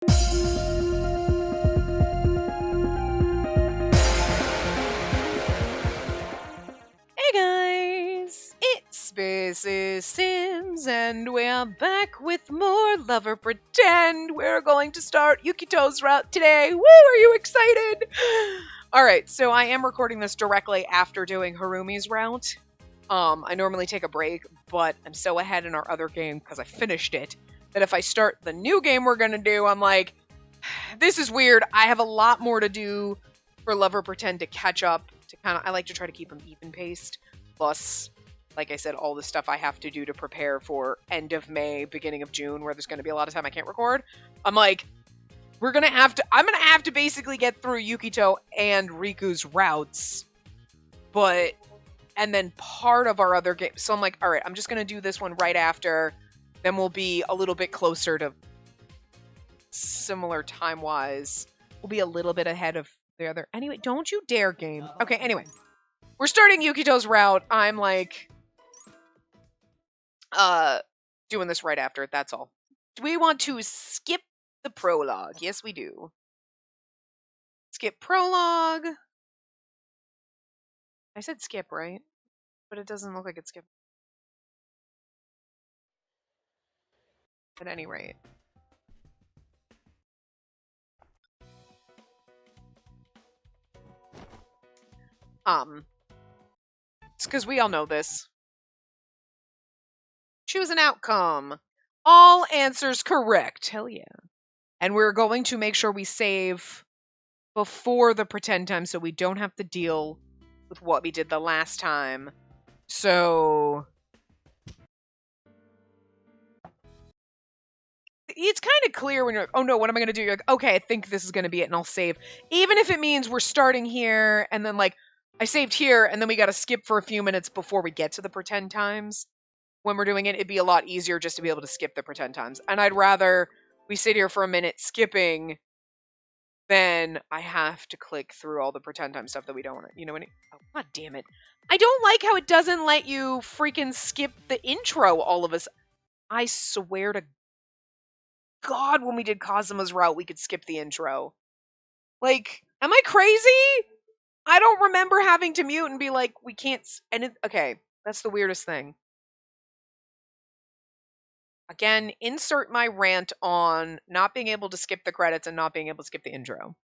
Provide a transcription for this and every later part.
Hey guys, it's Spacey Sims, and we're back with more Lover Pretend. We're going to start Yukito's route today. Woo, are you excited? Alright, so I am recording this directly after doing Harumi's route. I normally take a break, but I'm so ahead in our other game because I finished it, that if I start the new game we're gonna do, I'm like, this is weird. I have a lot more to do for Lover Pretend to catch up. I like to try to keep them even paced. Plus, like I said, all the stuff I have to do to prepare for end of May, beginning of June, where there's going to be a lot of time I can't record. I'm like, I'm going to have to basically get through Yukito and Riku's routes. And then part of our other game. So I'm like, all right, I'm just going to do this one right after. Then we'll be a little bit closer to similar time-wise. We'll be a little bit ahead of the other. Anyway, don't you dare, game. Okay, anyway. We're starting Yukito's route. I'm like, doing this right after it, that's all. Do we want to skip the prologue? Yes, we do. Skip prologue. I said skip, right? But it doesn't look like it's skip. At any rate. It's because we all know this. Choose an outcome. All answers correct. Hell yeah. And we're going to make sure we save before the pretend time so we don't have to deal with what we did the last time. So it's kind of clear when you're like, oh no, what am I going to do? You're like, okay, I think this is going to be it, and I'll save. Even if it means we're starting here, and then like, I saved here, and then we got to skip for a few minutes before we get to the pretend times. When we're doing it, it'd be a lot easier just to be able to skip the pretend times. And I'd rather we sit here for a minute skipping than I have to click through all the pretend time stuff that we don't want to, you know what I mean? Oh, god damn it. I don't like how it doesn't let you freaking skip the intro all of us. I swear to God, when we did Kazuma's route, we could skip the intro. Like, am I crazy? I don't remember having to mute and be like, we can't, okay, that's the weirdest thing. Again, insert my rant on not being able to skip the credits and not being able to skip the intro.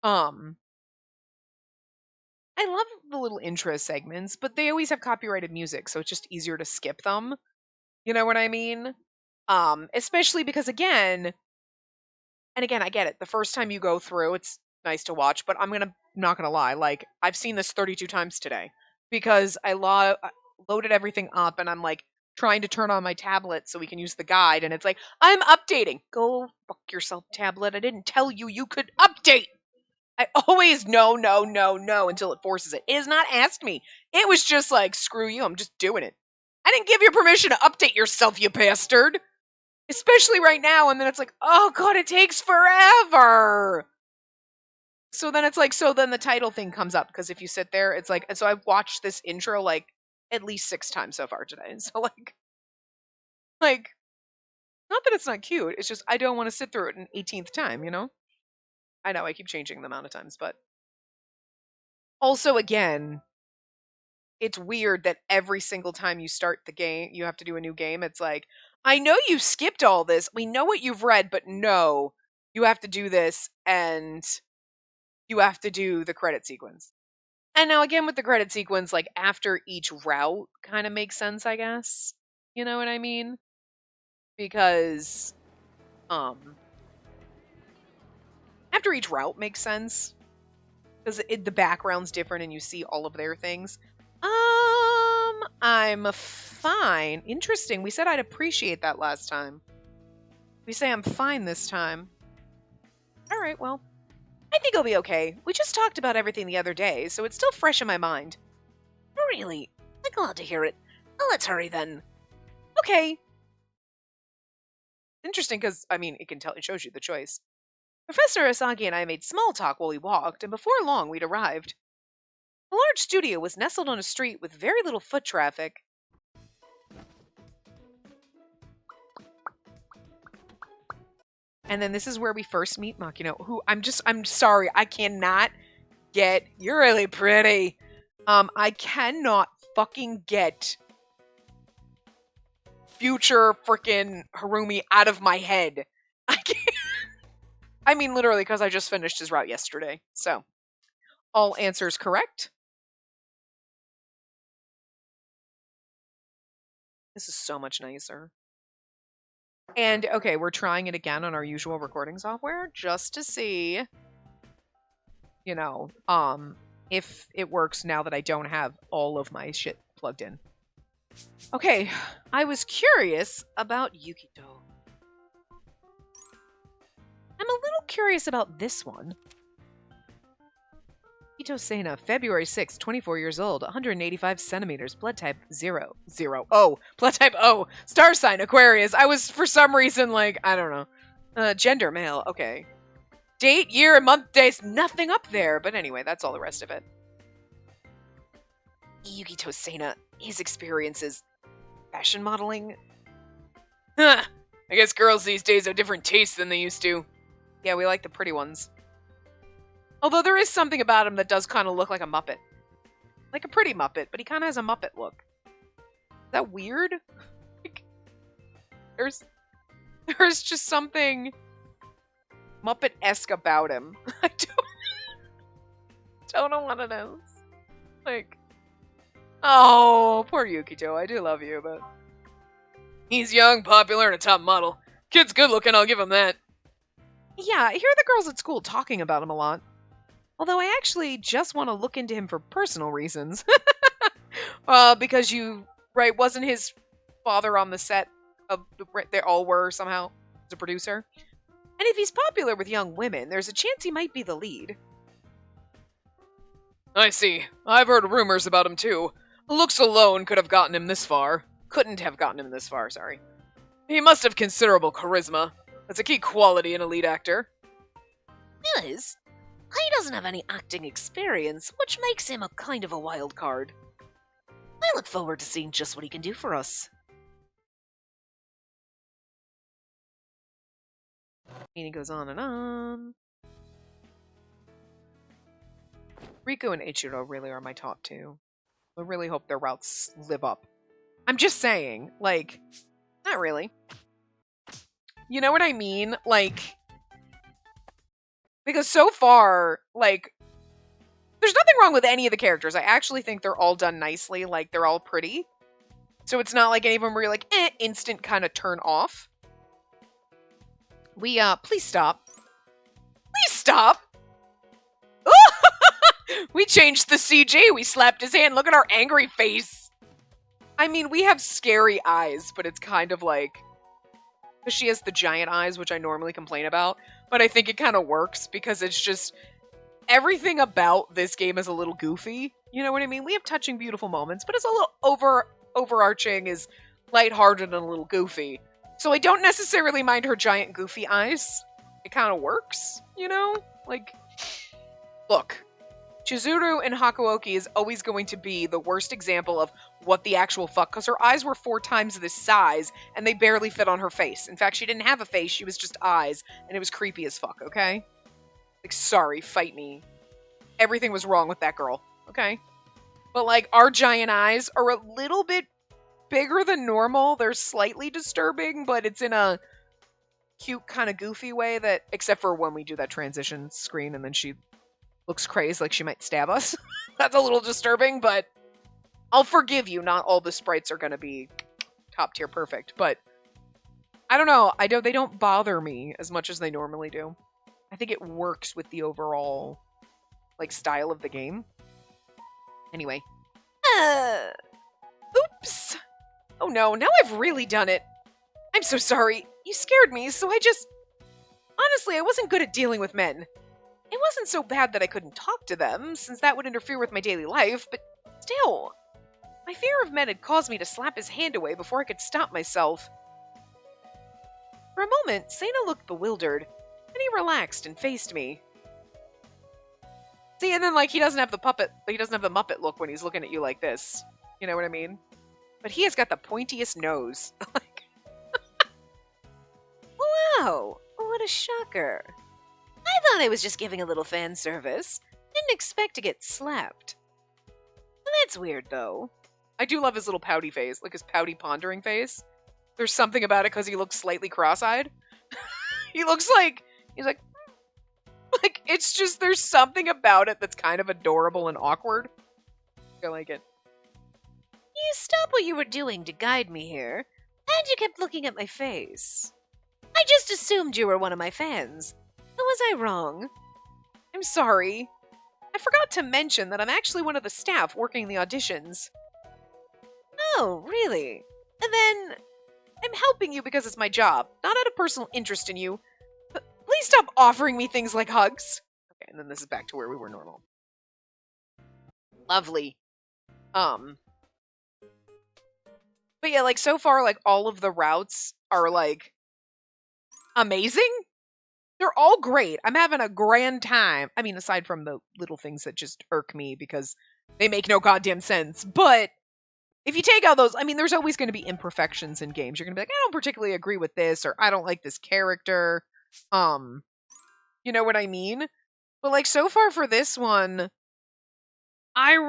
I love the little intro segments, but they always have copyrighted music, so it's just easier to skip them. You know what I mean? Especially because again, I get it. The first time you go through, it's nice to watch, but not gonna lie, like, I've seen this 32 times today because I loaded everything up and I'm like trying to turn on my tablet so we can use the guide, and it's like, I'm updating. Go fuck yourself, tablet. I didn't tell you could update. I always no until it forces it. It has not asked me. It was just like, screw you, I'm just doing it. I didn't give you permission to update yourself, you bastard. Especially right now, and then it's like, oh god, it takes forever. So then it's like, so then the title thing comes up, because if you sit there, it's like, and so I've watched this intro like at least 6 times so far today. So like, not that it's not cute, it's just I don't want to sit through it an 18th time, you know? I know I keep changing the amount of times, but also again, it's weird that every single time you start the game, you have to do a new game. It's like, I know you skipped all this. We know what you've read, but no, you have to do this and you have to do the credit sequence. And now again with the credit sequence, like after each route kind of makes sense, I guess. You know what I mean? Because after each route makes sense. Because the background's different and you see all of their things. I'm fine. Interesting. We said I'd appreciate that last time. We say I'm fine this time. Alright, well. I think I'll be okay. We just talked about everything the other day, so it's still fresh in my mind. Really? I'm glad to hear it. Well, let's hurry then. Okay. Interesting, because, I mean, it shows you the choice. Professor Asagi and I made small talk while we walked, and before long we'd arrived. The large studio was nestled on a street with very little foot traffic. And then this is where we first meet Makino, who I'm sorry, I cannot get, you're really pretty. I cannot fucking get future freaking Harumi out of my head. I can't. I mean, literally, because I just finished his route yesterday. So, all answers correct. This is so much nicer. And, okay, we're trying it again on our usual recording software just to see, you know, if it works now that I don't have all of my shit plugged in. Okay, I was curious about Yukito. I'm a little curious about this one. Yukito Seina, February 6th, 24 years old, 185 centimeters, blood type 0. Oh, blood type O. Star sign, Aquarius. I was, for some reason, like, I don't know. Gender, male. Okay. Date, year, month, days, nothing up there. But anyway, that's all the rest of it. Yukito Seina, his experiences. Fashion modeling? Huh. I guess girls these days have different tastes than they used to. Yeah, we like the pretty ones. Although there is something about him that does kind of look like a Muppet. Like a pretty Muppet, but he kind of has a Muppet look. Is that weird? Like, there's just something Muppet-esque about him. I don't know what it is. Like, oh, poor Yukito. I do love you, but he's young, popular, and a top model. Kid's good looking, I'll give him that. Yeah, I hear the girls at school talking about him a lot. Although I actually just want to look into him for personal reasons. Because wasn't his father on the set of, they all were somehow, as a producer? And if he's popular with young women, there's a chance he might be the lead. I see. I've heard rumors about him too. Looks alone could have gotten him this far. Couldn't have gotten him this far, sorry. He must have considerable charisma. That's a key quality in a lead actor. Yes. He doesn't have any acting experience, which makes him a kind of a wild card. I look forward to seeing just what he can do for us. And he goes on and on. Riku and Ichiro really are my top two. I really hope their routes live up. I'm just saying, like, not really. You know what I mean? Like, because so far, like, there's nothing wrong with any of the characters. I actually think they're all done nicely. Like, they're all pretty. So it's not like any of them where you're like, instant kind of turn off. Please stop. Please stop! We changed the CG. We slapped his hand. Look at our angry face. I mean, we have scary eyes, but it's kind of like... Because she has the giant eyes, which I normally complain about. But I think it kind of works because it's just... Everything about this game is a little goofy. You know what I mean? We have touching, beautiful moments, but it's a little overarching, is lighthearted and a little goofy. So I don't necessarily mind her giant goofy eyes. It kind of works, you know? Like, look. Chizuru in Hakuoki is always going to be the worst example of what the actual fuck, because her eyes were 4 times this size, and they barely fit on her face. In fact, she didn't have a face, she was just eyes, and it was creepy as fuck, okay? Like, sorry, fight me. Everything was wrong with that girl, okay? But, like, our giant eyes are a little bit bigger than normal. They're slightly disturbing, but it's in a cute, kind of goofy way that, except for when we do that transition screen and then she looks crazed like she might stab us. That's a little disturbing, but I'll forgive you. Not all the sprites are going to be top tier perfect, but I don't know. They don't bother me as much as they normally do. I think it works with the overall, like, style of the game. Anyway. Oops. Oh no, now I've really done it. I'm so sorry. You scared me, so honestly, I wasn't good at dealing with men. It wasn't so bad that I couldn't talk to them, since that would interfere with my daily life, but still. My fear of men had caused me to slap his hand away before I could stop myself. For a moment, Sana looked bewildered, then he relaxed and faced me. See, and then, like, he doesn't have the Muppet look when he's looking at you like this. You know what I mean? But he has got the pointiest nose. Like, wow, what a shocker. I thought I was just giving a little fan service. Didn't expect to get slapped. That's weird, though. I do love his little pouty face, like his pouty pondering face. There's something about it because he looks slightly cross-eyed. He looks like, he's like, it's just, there's something about it that's kind of adorable and awkward. I like it. You stopped what you were doing to guide me here, and you kept looking at my face. I just assumed you were one of my fans. Was I wrong? I'm sorry. I forgot to mention that I'm actually one of the staff working the auditions. Oh, really? And then, I'm helping you because it's my job, not out of personal interest in you. But please stop offering me things like hugs. Okay, and then this is back to where we were normal. Lovely. But yeah, like, so far, like, all of the routes are, like, amazing. They're all great. I'm having a grand time. I mean, aside from the little things that just irk me because they make no goddamn sense. But if you take out those, I mean, there's always going to be imperfections in games. You're going to be like, I don't particularly agree with this, or I don't like this character. You know what I mean? But, like, so far for this one, I've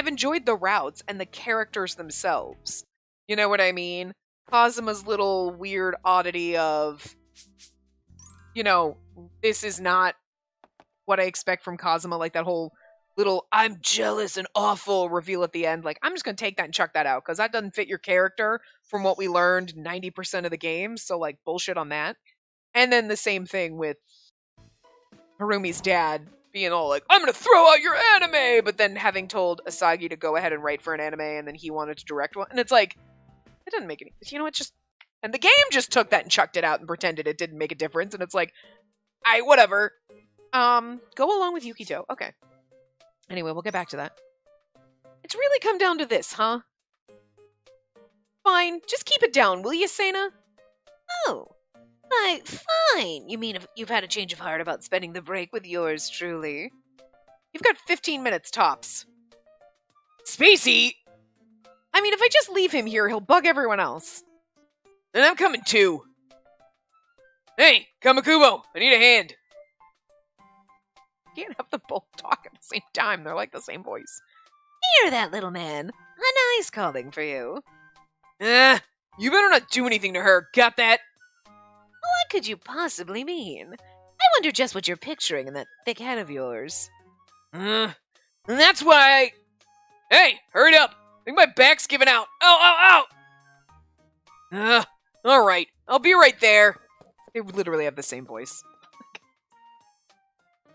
enjoyed the routes and the characters themselves. You know what I mean? Kazuma's little weird oddity of, you know, this is not what I expect from Kazuma, like that whole little I'm jealous and awful reveal at the end. Like, I'm just going to take that and chuck that out because that doesn't fit your character from what we learned 90% of the game. So, like, bullshit on that. And then the same thing with Harumi's dad being all like, I'm going to throw out your anime, but then having told Asagi to go ahead and write for an anime and then he wanted to direct one. And it's like, it doesn't make any, you know, it just, and the game just took that and chucked it out and pretended it didn't make a difference. And it's like, whatever. Go along with Yukito. Okay. Anyway, we'll get back to that. It's really come down to this, huh? Fine. Just keep it down, will you, Sena? Oh. Why, fine. You mean if you've had a change of heart about spending the break with yours truly? You've got 15 minutes tops. Spacey! I mean, if I just leave him here, he'll bug everyone else. And I'm coming too. Hey, Kamakubo, I need a hand. You can't have them both talk at the same time. They're like the same voice. Hear that, little man. A nice calling for you. You better not do anything to her. Got that? What could you possibly mean? I wonder just what you're picturing in that thick head of yours. That's why Hey, hurry up! I think my back's giving out. Ow, ow, ow! Alright, I'll be right there. They literally have the same voice.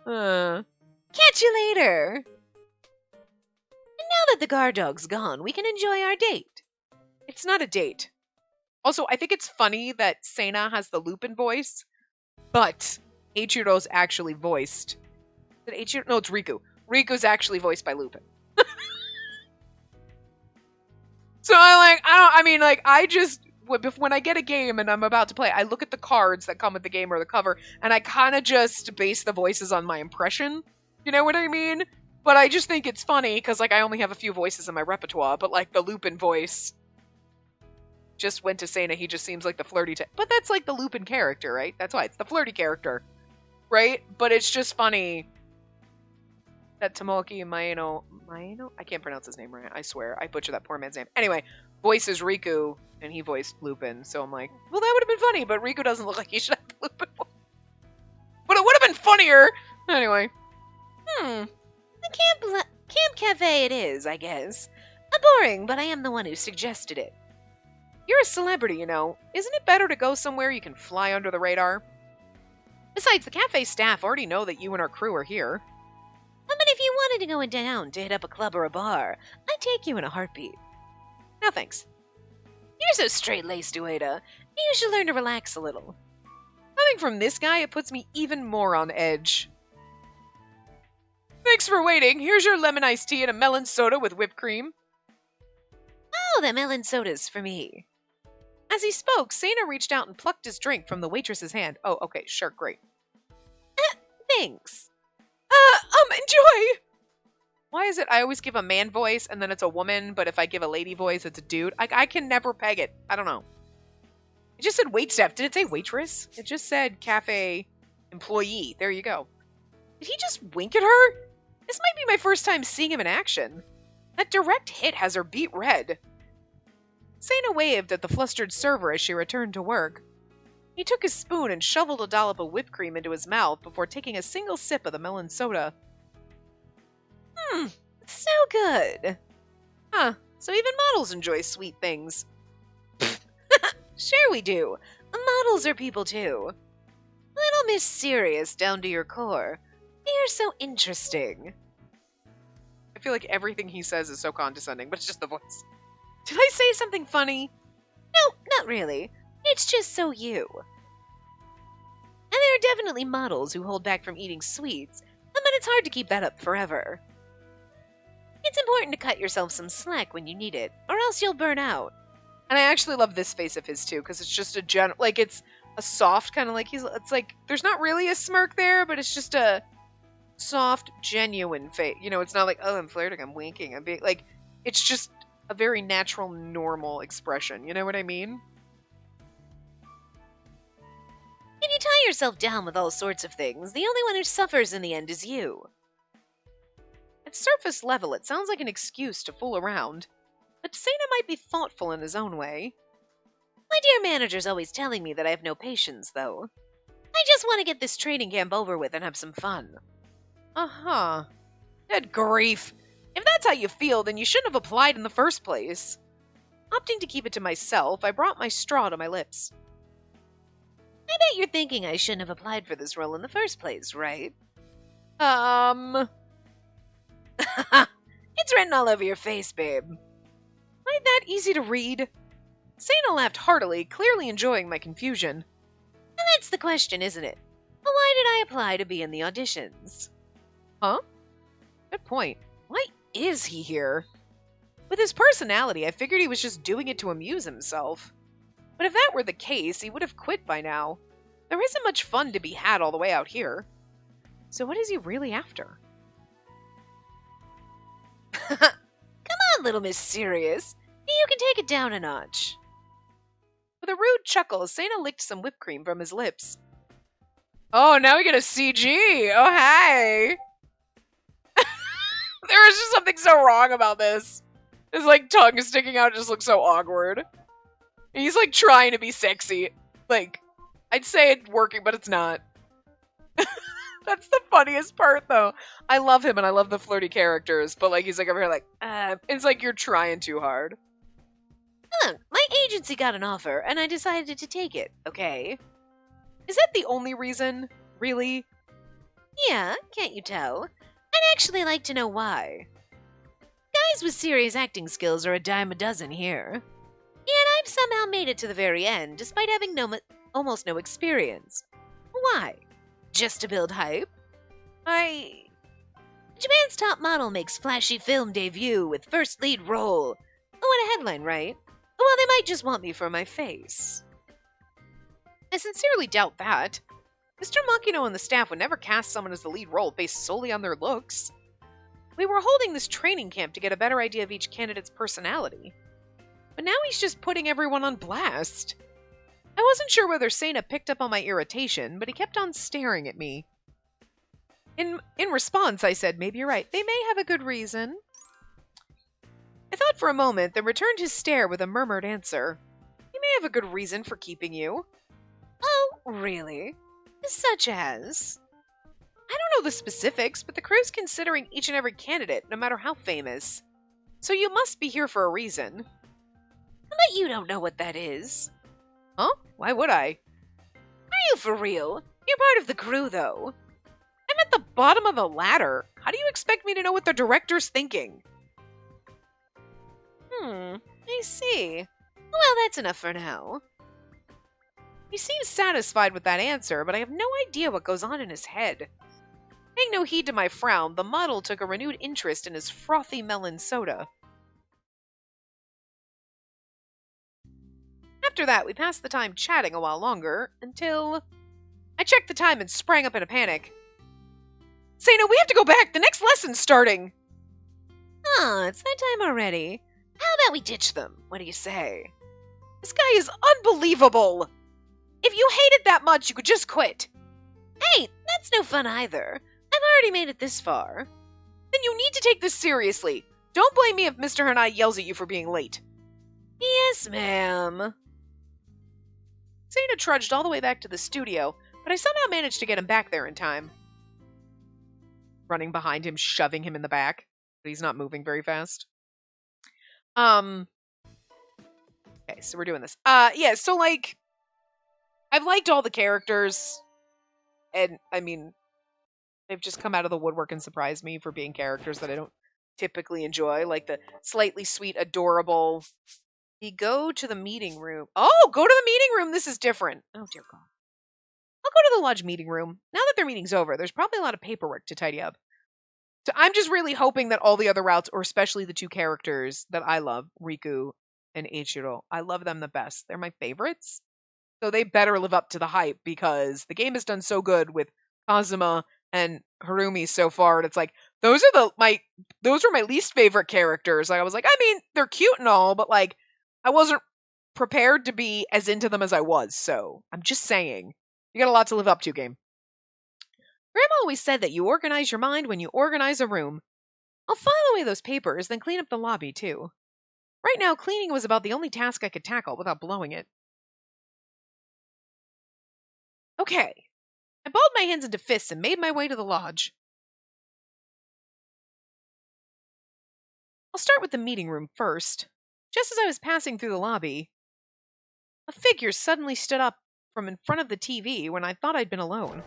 Catch you later! And now that the guard dog's gone, we can enjoy our date. It's not a date. Also, I think it's funny that Sena has the Lupin voice, but Eiichiro's actually voiced. Is it Eiichiro? No, it's Riku. Riku's actually voiced by Lupin. So when I get a game and I'm about to play, I look at the cards that come with the game or the cover, and I kind of just base the voices on my impression. You know what I mean? But I just think it's funny, because, like, I only have a few voices in my repertoire, but, like, the Lupin voice just went to Sena. He just seems like the flirty type. But that's, like, the Lupin character, right? That's why. It's the flirty character, right? But it's just funny that Tomoki Maeno... I can't pronounce his name right. I swear. I butchered that poor man's name. Anyway, voices Riku, and he voiced Lupin. So I'm like, well, that would have been funny, but Riku doesn't look like he should have the Lupin voice. But it would have been funnier! Anyway. The Camp Cafe it is, I guess. Boring, but I am the one who suggested it. You're a celebrity, you know. Isn't it better to go somewhere you can fly under the radar? Besides, the cafe staff already know that you and our crew are here. But if you wanted to go in town to hit up a club or a bar, I'd take you in a heartbeat. No thanks. You're so straight-laced, Ueda. You should learn to relax a little. Coming from this guy, it puts me even more on edge. Thanks for waiting. Here's your lemon iced tea and a melon soda with whipped cream. Oh, that melon soda's for me. As he spoke, Sena reached out and plucked his drink from the waitress's hand. Oh, okay, sure, great. Thanks. Enjoy! Why is it I always give a man voice and then it's a woman, but if I give a lady voice, it's a dude? I can never peg it. I don't know. It just said waitstaff. Did it say waitress? It just said cafe employee. There you go. Did he just wink at her? This might be my first time seeing him in action. That direct hit has her beet red. Sana waved at the flustered server as she returned to work. He took his spoon and shoveled a dollop of whipped cream into his mouth before taking a single sip of the melon soda. It's so good. Huh, so even models enjoy sweet things. Sure we do. Models are people too. Little Miss Serious down to your core. They are so interesting. I feel like everything he says is so condescending, but it's just the voice. Did I say something funny? No, not really. It's just so you. And there are definitely models who hold back from eating sweets, but it's hard to keep that up forever. It's important to cut yourself some slack when you need it, or else you'll burn out. And I actually love this face of his too, because it's just it's a soft kind of like it's like there's not really a smirk there, but it's just a soft, genuine face. You know, it's not like, oh, I'm flirting, I'm winking, I'm being like, it's just a very natural, normal expression. You know what I mean? If you tie yourself down with all sorts of things, the only one who suffers in the end is you. At surface level, it sounds like an excuse to fool around, but Sana might be thoughtful in his own way. My dear manager's always telling me that I have no patience, though. I just want to get this training camp over with and have some fun. Uh-huh. Good grief. If that's how you feel, then you shouldn't have applied in the first place. Opting to keep it to myself, I brought my straw to my lips. I bet you're thinking I shouldn't have applied for this role in the first place, right? It's written all over your face, babe. Ain't that easy to read? Sana laughed heartily, clearly enjoying my confusion. And that's the question, isn't it? Well, why did I apply to be in the auditions? Huh? Good point. Why is he here? With his personality, I figured he was just doing it to amuse himself. But if that were the case, he would have quit by now. There isn't much fun to be had all the way out here. So what is he really after? Come on, little Miss Serious. You can take it down a notch. With a rude chuckle, Sana licked some whipped cream from his lips. Oh, now we get a CG! Oh, hi! There was just something so wrong about this. His, like, tongue sticking out just looks so awkward. He's, like, trying to be sexy. Like, I'd say it's working, but it's not. That's the funniest part, though. I love him, and I love the flirty characters, but, like, he's, like, over here, like, it's like you're trying too hard. Look, my agency got an offer, and I decided to take it, okay? Is that the only reason? Really? Yeah, can't you tell? I'd actually like to know why. Guys with serious acting skills are a dime a dozen here. Yet I've somehow made it to the very end, despite having almost no experience. Why? Just to build hype? Japan's top model makes flashy film debut with first lead role. Oh, what a headline, right? Well, they might just want me for my face. I sincerely doubt that. Mr. Makino and the staff would never cast someone as the lead role based solely on their looks. We were holding this training camp to get a better idea of each candidate's personality. But now he's just putting everyone on blast. I wasn't sure whether Sana picked up on my irritation, but he kept on staring at me. In response, I said, maybe you're right. They may have a good reason. I thought for a moment, then returned his stare with a murmured answer. He may have a good reason for keeping you. Oh, really? Such as? I don't know the specifics, but the crew's considering each and every candidate, no matter how famous. So you must be here for a reason. But you don't know what that is. Huh? Why would I? Are you for real? You're part of the crew, though. I'm at the bottom of the ladder. How do you expect me to know what the director's thinking? I see. Well, that's enough for now. He seems satisfied with that answer, but I have no idea what goes on in his head. Paying no heed to my frown, the model took a renewed interest in his frothy melon soda. After that, we passed the time chatting a while longer, until... I checked the time and sprang up in a panic. Sana, we have to go back! The next lesson's starting! Oh, it's that time already. How about we ditch them? What do you say? This guy is unbelievable! If you hate it that much, you could just quit. Hey, that's no fun either. I've already made it this far. Then you need to take this seriously. Don't blame me if Mr. Hanai yells at you for being late. Yes, ma'am. Sana trudged all the way back to the studio, but I somehow managed to get him back there in time. Running behind him, shoving him in the back, but he's not moving very fast. Okay, so we're doing this. Yeah, so, like, I've liked all the characters, and, I mean, they've just come out of the woodwork and surprised me for being characters that I don't typically enjoy, like the slightly sweet, adorable... We go to the meeting room. Oh, go to the meeting room! This is different. Oh, dear God. I'll go to the lodge meeting room. Now that their meeting's over, there's probably a lot of paperwork to tidy up. So I'm just really hoping that all the other routes, or especially the two characters that I love, Riku and Eiichiro, I love them the best. They're my favorites. So they better live up to the hype because the game has done so good with Kazuma and Harumi so far. And it's like, those are my least favorite characters. Like, I was like, I mean, they're cute and all, but like, I wasn't prepared to be as into them as I was. So I'm just saying, you got a lot to live up to, game. Grandma always said that you organize your mind when you organize a room. I'll file away those papers, then clean up the lobby, too. Right now, cleaning was about the only task I could tackle without blowing it. Okay. I balled my hands into fists and made my way to the lodge. I'll start with the meeting room first. Just as I was passing through the lobby, a figure suddenly stood up from in front of the TV when I thought I'd been alone.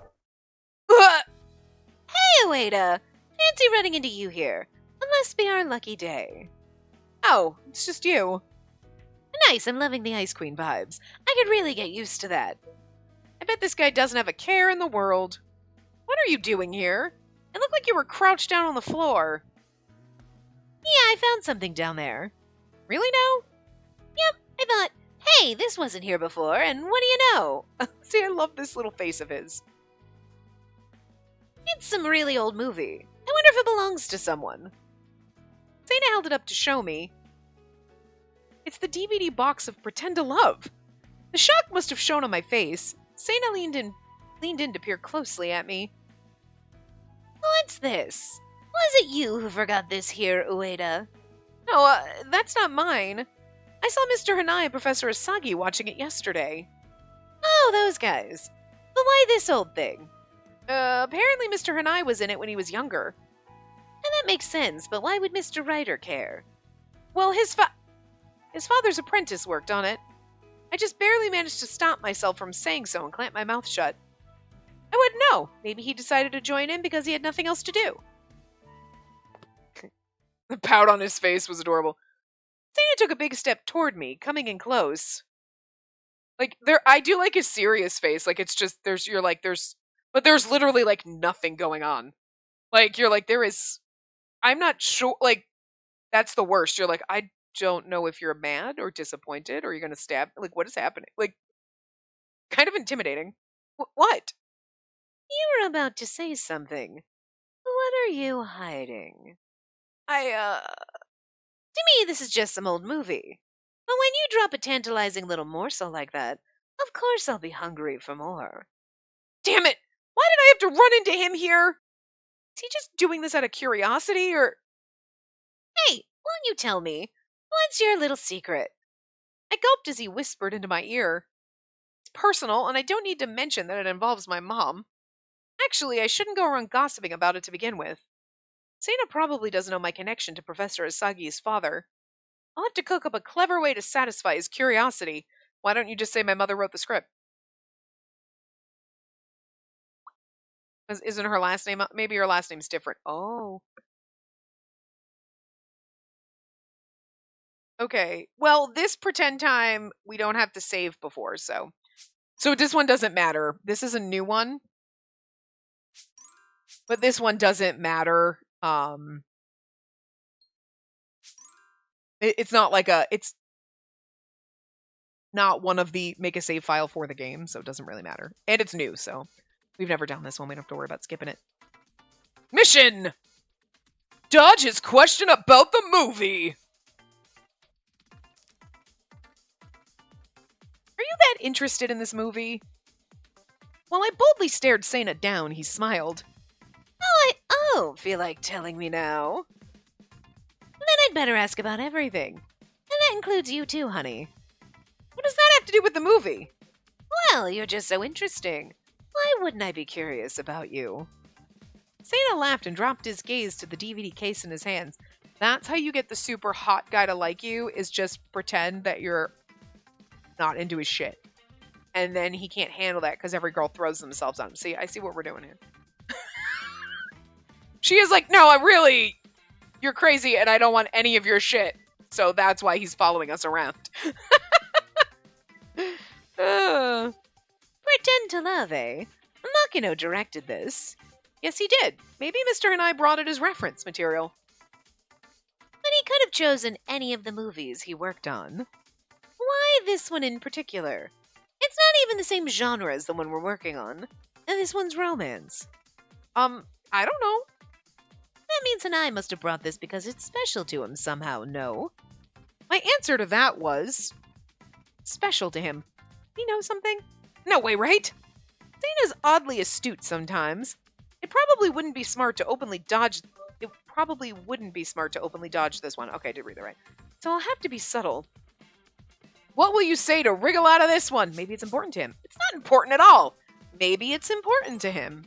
Hey, Ueda! Fancy running into you here. It must be our lucky day. Oh, it's just you. Nice, I'm loving the Ice Queen vibes. I could really get used to that. I bet this guy doesn't have a care in the world. What are you doing here? It looked like you were crouched down on the floor. Yeah, I found something down there. Really now? Yep, I thought, hey, this wasn't here before, and what do you know? See, I love this little face of his. It's some really old movie. I wonder if it belongs to someone. Sana held it up to show me. It's the DVD box of Pretend to Love. The shock must have shown on my face. Sana leaned in to peer closely at me. What's this? Was it you who forgot this here, Ueda? No, that's not mine. I saw Mr. Hanai and Professor Asagi watching it yesterday. Oh, those guys. But why this old thing? Apparently Mr. Hanai was in it when he was younger. And that makes sense, but why would Mr. Ryder care? Well, his father's apprentice worked on it. I just barely managed to stop myself from saying so and clamp my mouth shut. I wouldn't know. Maybe he decided to join in because he had nothing else to do. The pout on his face was adorable. Sana took a big step toward me, coming in close. Like, I do like his serious face. Like, it's just, there's literally, like, nothing going on. Like, you're like, I'm not sure, like, that's the worst. You're like, I don't know if you're mad or disappointed or you're gonna stab. Like, what is happening? Like, kind of intimidating. What? You were about to say something. What are you hiding? To me, this is just some old movie. But when you drop a tantalizing little morsel like that, of course I'll be hungry for more. Damn it! Why did I have to run into him here? Is he just doing this out of curiosity, or... Hey, won't you tell me? What's your little secret? I gulped as he whispered into my ear. It's personal, and I don't need to mention that it involves my mom. Actually, I shouldn't go around gossiping about it to begin with. Sana probably doesn't know my connection to Professor Asagi's father. I'll have to cook up a clever way to satisfy his curiosity. Why don't you just say my mother wrote the script? Isn't her last name... Maybe her last name's different. Oh. Okay. Well, this pretend time, we don't have to save before, so... So this one doesn't matter. This is a new one. But this one doesn't matter. It's not like it's not one of the make a save file for the game, so it doesn't really matter. And it's new, so we've never done this one. We don't have to worry about skipping it. Mission! Dodge his question about the movie! Are you that interested in this movie? While I boldly stared Sena down, he smiled. Oh, feel like telling me now? Then I'd better ask about everything. And that includes you too, honey. What does that have to do with the movie? Well, you're just so interesting. Why wouldn't I be curious about you? Sena laughed and dropped his gaze to the DVD case in his hands. That's how you get the super hot guy to like you, is just pretend that you're not into his shit. And then he can't handle that because every girl throws themselves on him. See, I see what we're doing here. She is like, no, you're crazy and I don't want any of your shit. So that's why he's following us around. Pretend to love, eh? Makino directed this. Yes, he did. Maybe Mr. and I brought it as reference material. But he could have chosen any of the movies he worked on. Why this one in particular? It's not even the same genre as the one we're working on. And this one's romance. I don't know. That means Hanai must have brought this because it's special to him somehow, no? My answer to that was special to him. You know something? No way, right? Sena's oddly astute sometimes. It probably wouldn't be smart to openly dodge this one. Okay, I did read that right. So I'll have to be subtle. What will you say to wriggle out of this one? Maybe it's important to him. It's not important at all. Maybe it's important to him.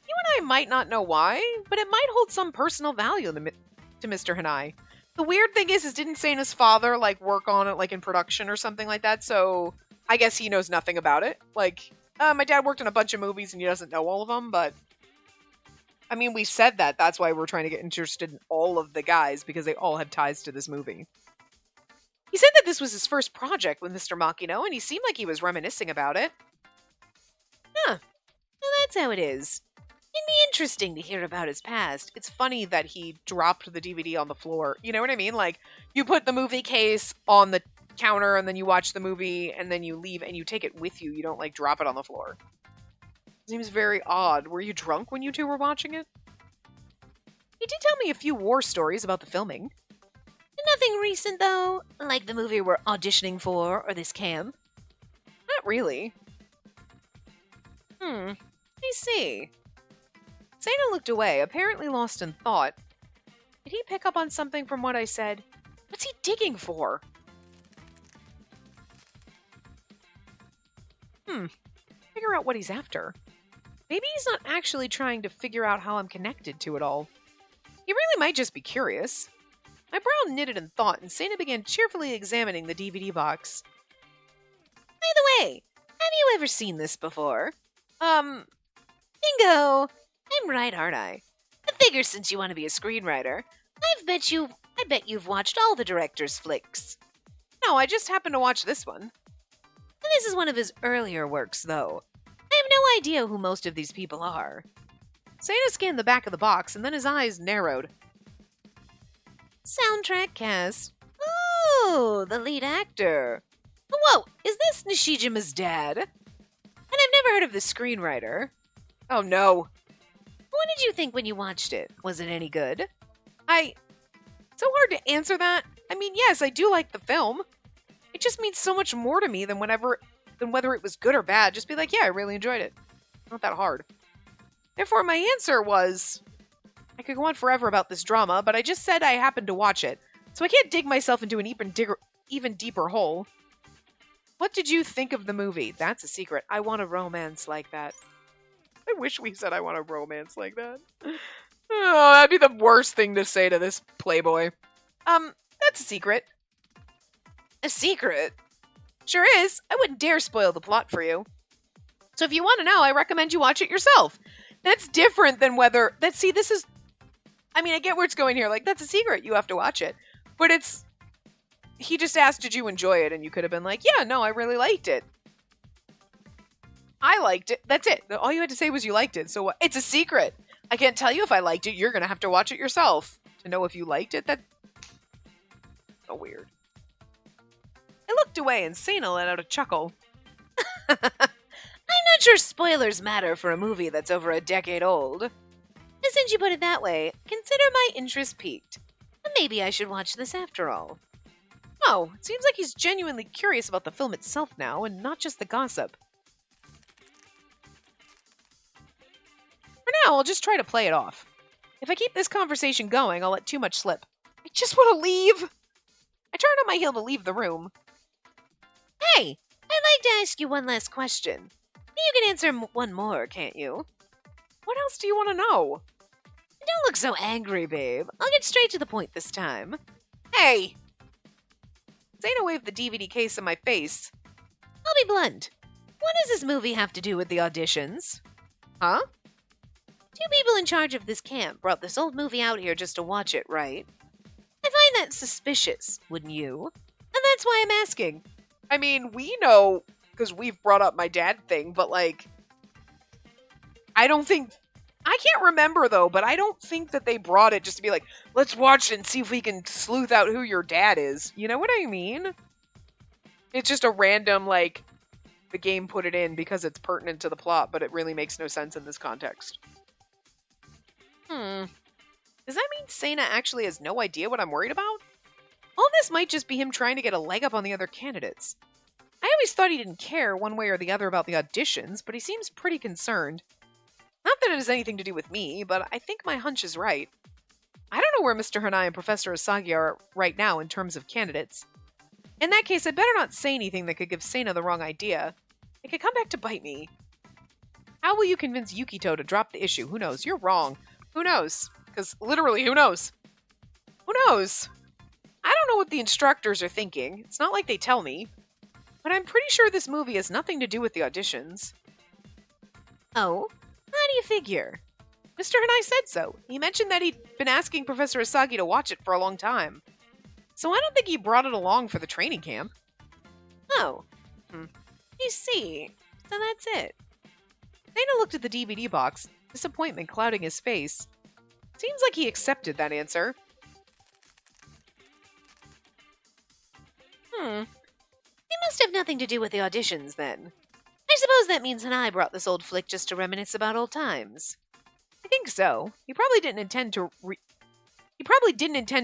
You and I might not know why, but it might hold some personal value to Mr. Hanai. The weird thing is didn't Sena's father, work on it, in production or something like that, so I guess he knows nothing about it. My dad worked in a bunch of movies and he doesn't know all of them, but I mean, we said that. That's why we're trying to get interested in all of the guys, because they all have ties to this movie. He said that this was his first project with Mr. Makino, and he seemed like he was reminiscing about it. Huh. Well, that's how it is. It'd be interesting to hear about his past. It's funny that he dropped the DVD on the floor. You know what I mean? You put the movie case on the counter, and then you watch the movie, and then you leave, and you take it with you. You don't, drop it on the floor. Seems very odd. Were you drunk when you two were watching it? He did tell me a few war stories about the filming. Nothing recent, though, like the movie we're auditioning for, or this camp. Not really. I see. Sena looked away, apparently lost in thought. Did he pick up on something from what I said? What's he digging for? Figure out what he's after. Maybe he's not actually trying to figure out how I'm connected to it all. He really might just be curious. My brow knitted in thought, and Sena began cheerfully examining the DVD box. By the way, have you ever seen this before? Bingo! I'm right, aren't I? I figure since you want to be a screenwriter, I bet you've watched all the director's flicks. No, I just happened to watch this one. And this is one of his earlier works, though. I have no idea who most of these people are. Sena scanned the back of the box, and then his eyes narrowed. Soundtrack cast. Oh, the lead actor. Whoa, is this Nishijima's dad? And I've never heard of the screenwriter. Oh no. What did you think when you watched it? Was it any good? It's so hard to answer that. I mean, yes, I do like the film. It just means so much more to me than whether it was good or bad. Just be like, yeah, I really enjoyed it. Not that hard. Therefore, my answer was, I could go on forever about this drama, but I just said I happened to watch it, so I can't dig myself into an even deeper hole. What did you think of the movie? That's a secret. I want a romance like that. I wish we said I want a romance like that. Oh, that'd be the worst thing to say to this playboy. That's a secret. A secret? Sure is. I wouldn't dare spoil the plot for you. So if you want to know, I recommend you watch it yourself. That's different than this is... I mean, I get where it's going here. That's a secret. You have to watch it. But he just asked, did you enjoy it? And you could have been like, yeah, no, I really liked it. I liked it. That's it. All you had to say was you liked it. So what? It's a secret. I can't tell you if I liked it. You're going to have to watch it yourself to know if you liked it. That's so weird. I looked away and Sena let out a chuckle. I'm not sure spoilers matter for a movie that's over a decade old. And since you put it that way, consider my interest piqued. Maybe I should watch this after all. Oh, it seems like he's genuinely curious about the film itself now, and not just the gossip. For now, I'll just try to play it off. If I keep this conversation going, I'll let too much slip. I just want to leave! I turned on my heel to leave the room. Hey, I'd like to ask you one last question. You can answer one more, can't you? What else do you want to know? Don't look so angry, babe. I'll get straight to the point this time. Hey! Zaina waved the DVD case in my face. I'll be blunt. What does this movie have to do with the auditions? Huh? Two people in charge of this camp brought this old movie out here just to watch it, right? I find that suspicious, wouldn't you? And that's why I'm asking. I mean, we know, because we've brought up my dad thing, but I don't think... I can't remember, though, but I don't think that they brought it just to be like, let's watch it and see if we can sleuth out who your dad is. You know what I mean? It's just a random, the game put it in because it's pertinent to the plot, but it really makes no sense in this context. Does that mean Sana actually has no idea what I'm worried about? All this might just be him trying to get a leg up on the other candidates. I always thought he didn't care one way or the other about the auditions, but he seems pretty concerned. Not that it has anything to do with me, but I think my hunch is right. I don't know where Mr. Hanai and Professor Asagi are right now in terms of candidates. In that case, I better not say anything that could give Sana the wrong idea. It could come back to bite me. How will you convince Yukito to drop the issue? Who knows? You're wrong. Who knows? Because literally, who knows? Who knows? I don't know what the instructors are thinking. It's not like they tell me. But I'm pretty sure this movie has nothing to do with the auditions. Oh? How do you figure? Mr. Hanai said so. He mentioned that he'd been asking Professor Asagi to watch it for a long time. So I don't think he brought it along for the training camp. Oh. You see. So that's it. Dana looked at the DVD box, disappointment clouding his face. Seems like he accepted that answer. It must have nothing to do with the auditions, then. I suppose that means Hanai brought this old flick just to reminisce about old times. I think so. He probably didn't intend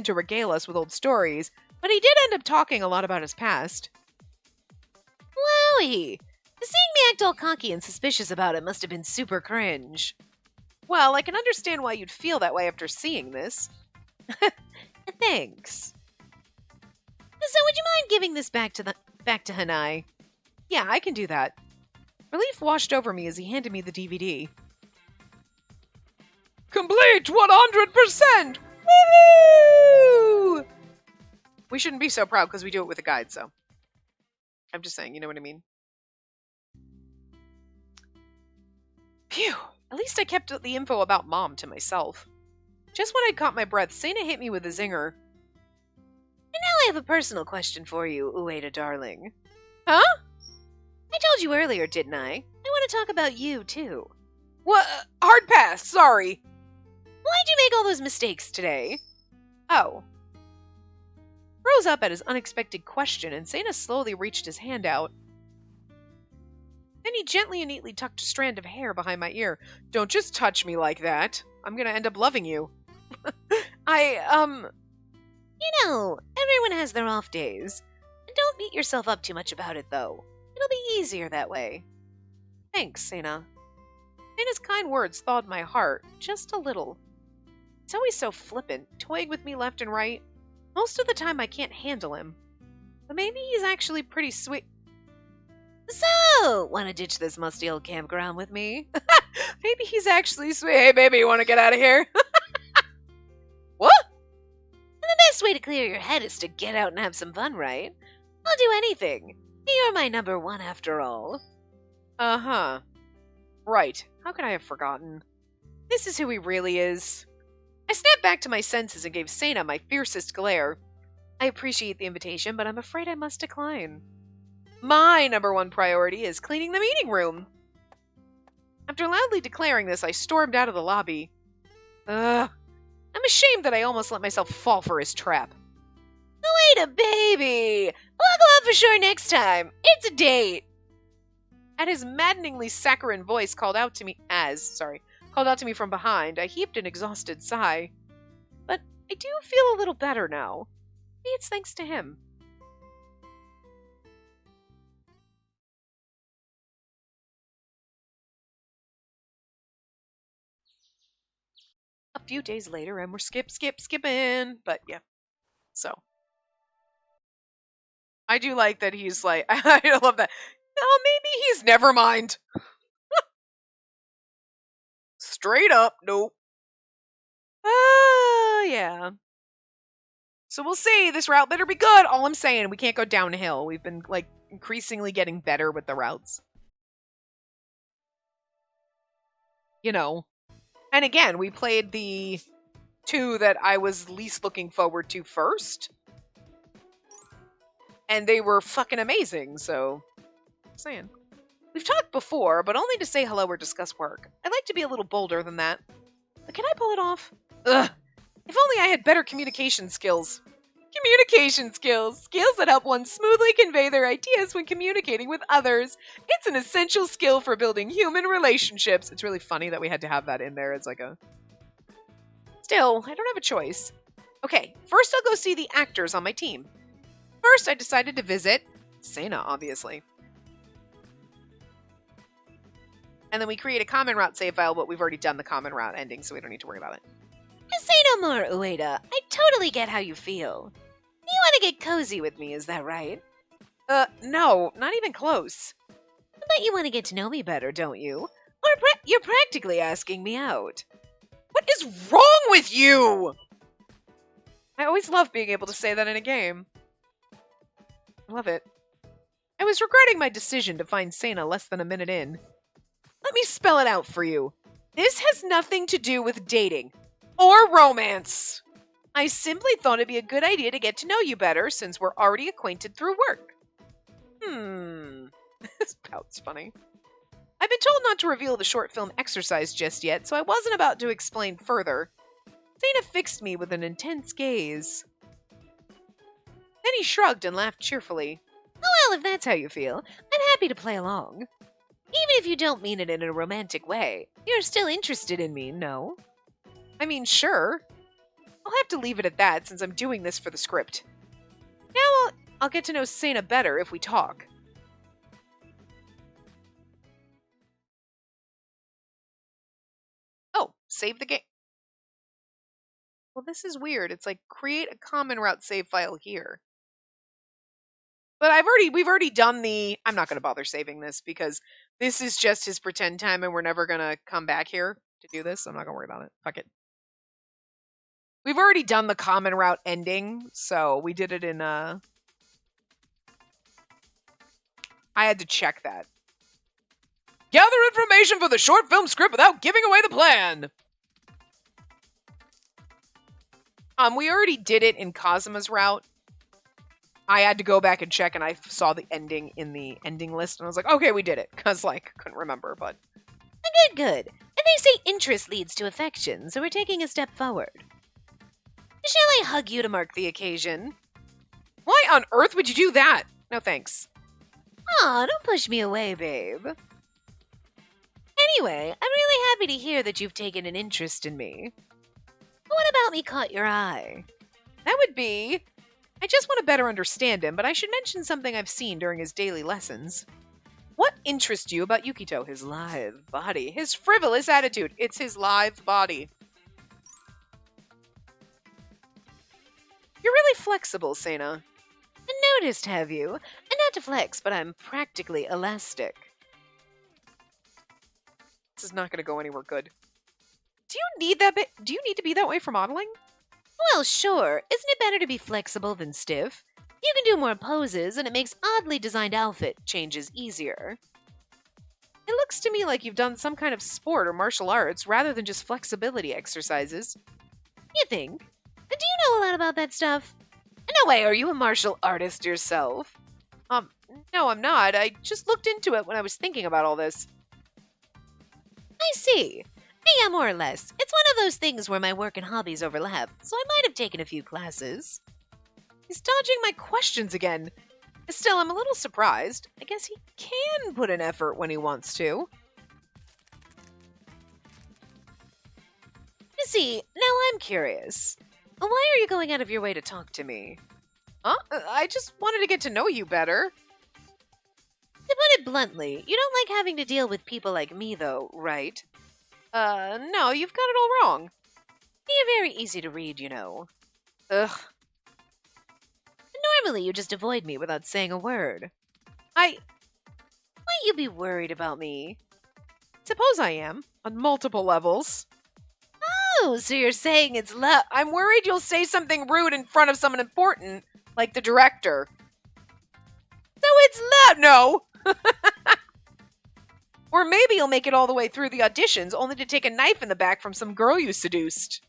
to regale us with old stories, but he did end up talking a lot about his past. Wowie! Seeing me act all cocky and suspicious about it must have been super cringe. Well, I can understand why you'd feel that way after seeing this. Thanks. So would you mind giving this back to Hanai? Yeah, I can do that. Relief washed over me as he handed me the DVD. Complete 100%! Woo! We shouldn't be so proud because we do it with a guide, so. I'm just saying, you know what I mean? Phew. At least I kept the info about Mom to myself. Just when I caught my breath, Sana hit me with a zinger. And now I have a personal question for you, Ueda darling. Huh? I told you earlier, didn't I? I want to talk about you, too. What? Hard pass, sorry. Why'd you make all those mistakes today? Oh. Rose up at his unexpected question, and Sana slowly reached his hand out. Then he gently and neatly tucked a strand of hair behind my ear. Don't just touch me like that. I'm gonna end up loving you. You know, everyone has their off days. And don't beat yourself up too much about it, though. It'll be easier that way. Thanks, Sana. Sana's kind words thawed my heart, just a little. He's always so flippant, toying with me left and right. Most of the time I can't handle him. But maybe he's actually pretty sweet. So, want to ditch this musty old campground with me? Maybe he's actually sweet. Hey, baby, you want to get out of here? What? And the best way to clear your head is to get out and have some fun, right? I'll do anything. You're my number one after all. Uh-huh. Right. How could I have forgotten? This is who he really is. I snapped back to my senses and gave Sana my fiercest glare. I appreciate the invitation, but I'm afraid I must decline. My number one priority is cleaning the meeting room. After loudly declaring this, I stormed out of the lobby. Ugh. I'm ashamed that I almost let myself fall for his trap. Wait a baby! We'll go out for sure next time. It's a date. At his maddeningly saccharine voice called out to me from behind, I heaved an exhausted sigh. But I do feel a little better now. Maybe it's thanks to him. few days later, and we're skipping. But yeah, so I do like that he's like, I love that. No, maybe he's never mind. Straight up, nope. Yeah. So we'll see. This route better be good. All I'm saying, we can't go downhill. We've been like increasingly getting better with the routes. You know. And again, we played the two that I was least looking forward to first. And they were fucking amazing, so I'm saying. We've talked before, but only to say hello or discuss work. I'd like to be a little bolder than that. But can I pull it off? Ugh. If only I had better communication skills. Communication skills. Skills that help one smoothly convey their ideas when communicating with others. It's an essential skill for building human relationships. It's really funny that we had to have that in there as like a... Still, I don't have a choice. Okay, first I'll go see the actors on my team. First, I decided to visit Sena, obviously. And then we create a common route save file, but we've already done the common route ending, so we don't need to worry about it. Say no more, Ueda. I totally get how you feel. You want to get cozy with me, is that right? No, not even close. But you want to get to know me better, don't you? Or you're practically asking me out. What is wrong with you? I always love being able to say that in a game. Love it. I was regretting my decision to find Sena less than a minute in. Let me spell it out for you. This has nothing to do with dating. Or romance. I simply thought it'd be a good idea to get to know you better since we're already acquainted through work. This pout's funny. I've been told not to reveal the short film exercise just yet, so I wasn't about to explain further. Sena fixed me with an intense gaze. Then he shrugged and laughed cheerfully. Oh well, if that's how you feel, I'm happy to play along. Even if you don't mean it in a romantic way, you're still interested in me, no? I mean, sure. I'll have to leave it at that since I'm doing this for the script. Now I'll get to know Sena better if we talk. Oh, save the game. Well, this is weird. It's like create a common route save file here. But we've already done the... I'm not going to bother saving this because this is just his pretend time and we're never going to come back here to do this. So I'm not going to worry about it. Fuck it. We've already done the common route ending, so we did it in I had to check that. Gather information for the short film script without giving away the plan! We already did it in Kazuma's route. I had to go back and check, and I saw the ending in the ending list, and I was like, okay, we did it. Because, like, couldn't remember, but... Good. And they say interest leads to affection, so we're taking a step forward. Shall I hug you to mark the occasion? Why on earth would you do that? No thanks. Aw, don't push me away, babe. Anyway, I'm really happy to hear that you've taken an interest in me. What about me caught your eye? That would be... I just want to better understand him, but I should mention something I've seen during his daily lessons. What interests you about Yukito? His lithe body. His frivolous attitude. It's his lithe body. You're really flexible, Sena. Noticed, have you? And not to flex, but I'm practically elastic. This is not going to go anywhere good. Do you need that Do you need to be that way for modeling? Well, sure. Isn't it better to be flexible than stiff? You can do more poses, and it makes oddly designed outfit changes easier. It looks to me like you've done some kind of sport or martial arts rather than just flexibility exercises. You think? Do you know a lot about that stuff? No way, are you a martial artist yourself? No, I'm not. I just looked into it when I was thinking about all this. I see. Yeah, more or less. It's one of those things where my work and hobbies overlap, so I might have taken a few classes. He's dodging my questions again. Still, I'm a little surprised. I guess he can put in effort when he wants to. See, now I'm curious. Why are you going out of your way to talk to me? Huh? I just wanted to get to know you better. To put it bluntly, you don't like having to deal with people like me, though, right? No, you've got it all wrong. You're very easy to read, you know. Ugh. Normally, you just avoid me without saying a word. I Might you be worried about me? suppose I am, on multiple levels. Oh, so you're saying it's love? I'm worried you'll say something rude in front of someone important, like the director. So it's love. No. Or maybe you'll make it all the way through the auditions only to take a knife in the back from some girl you seduced.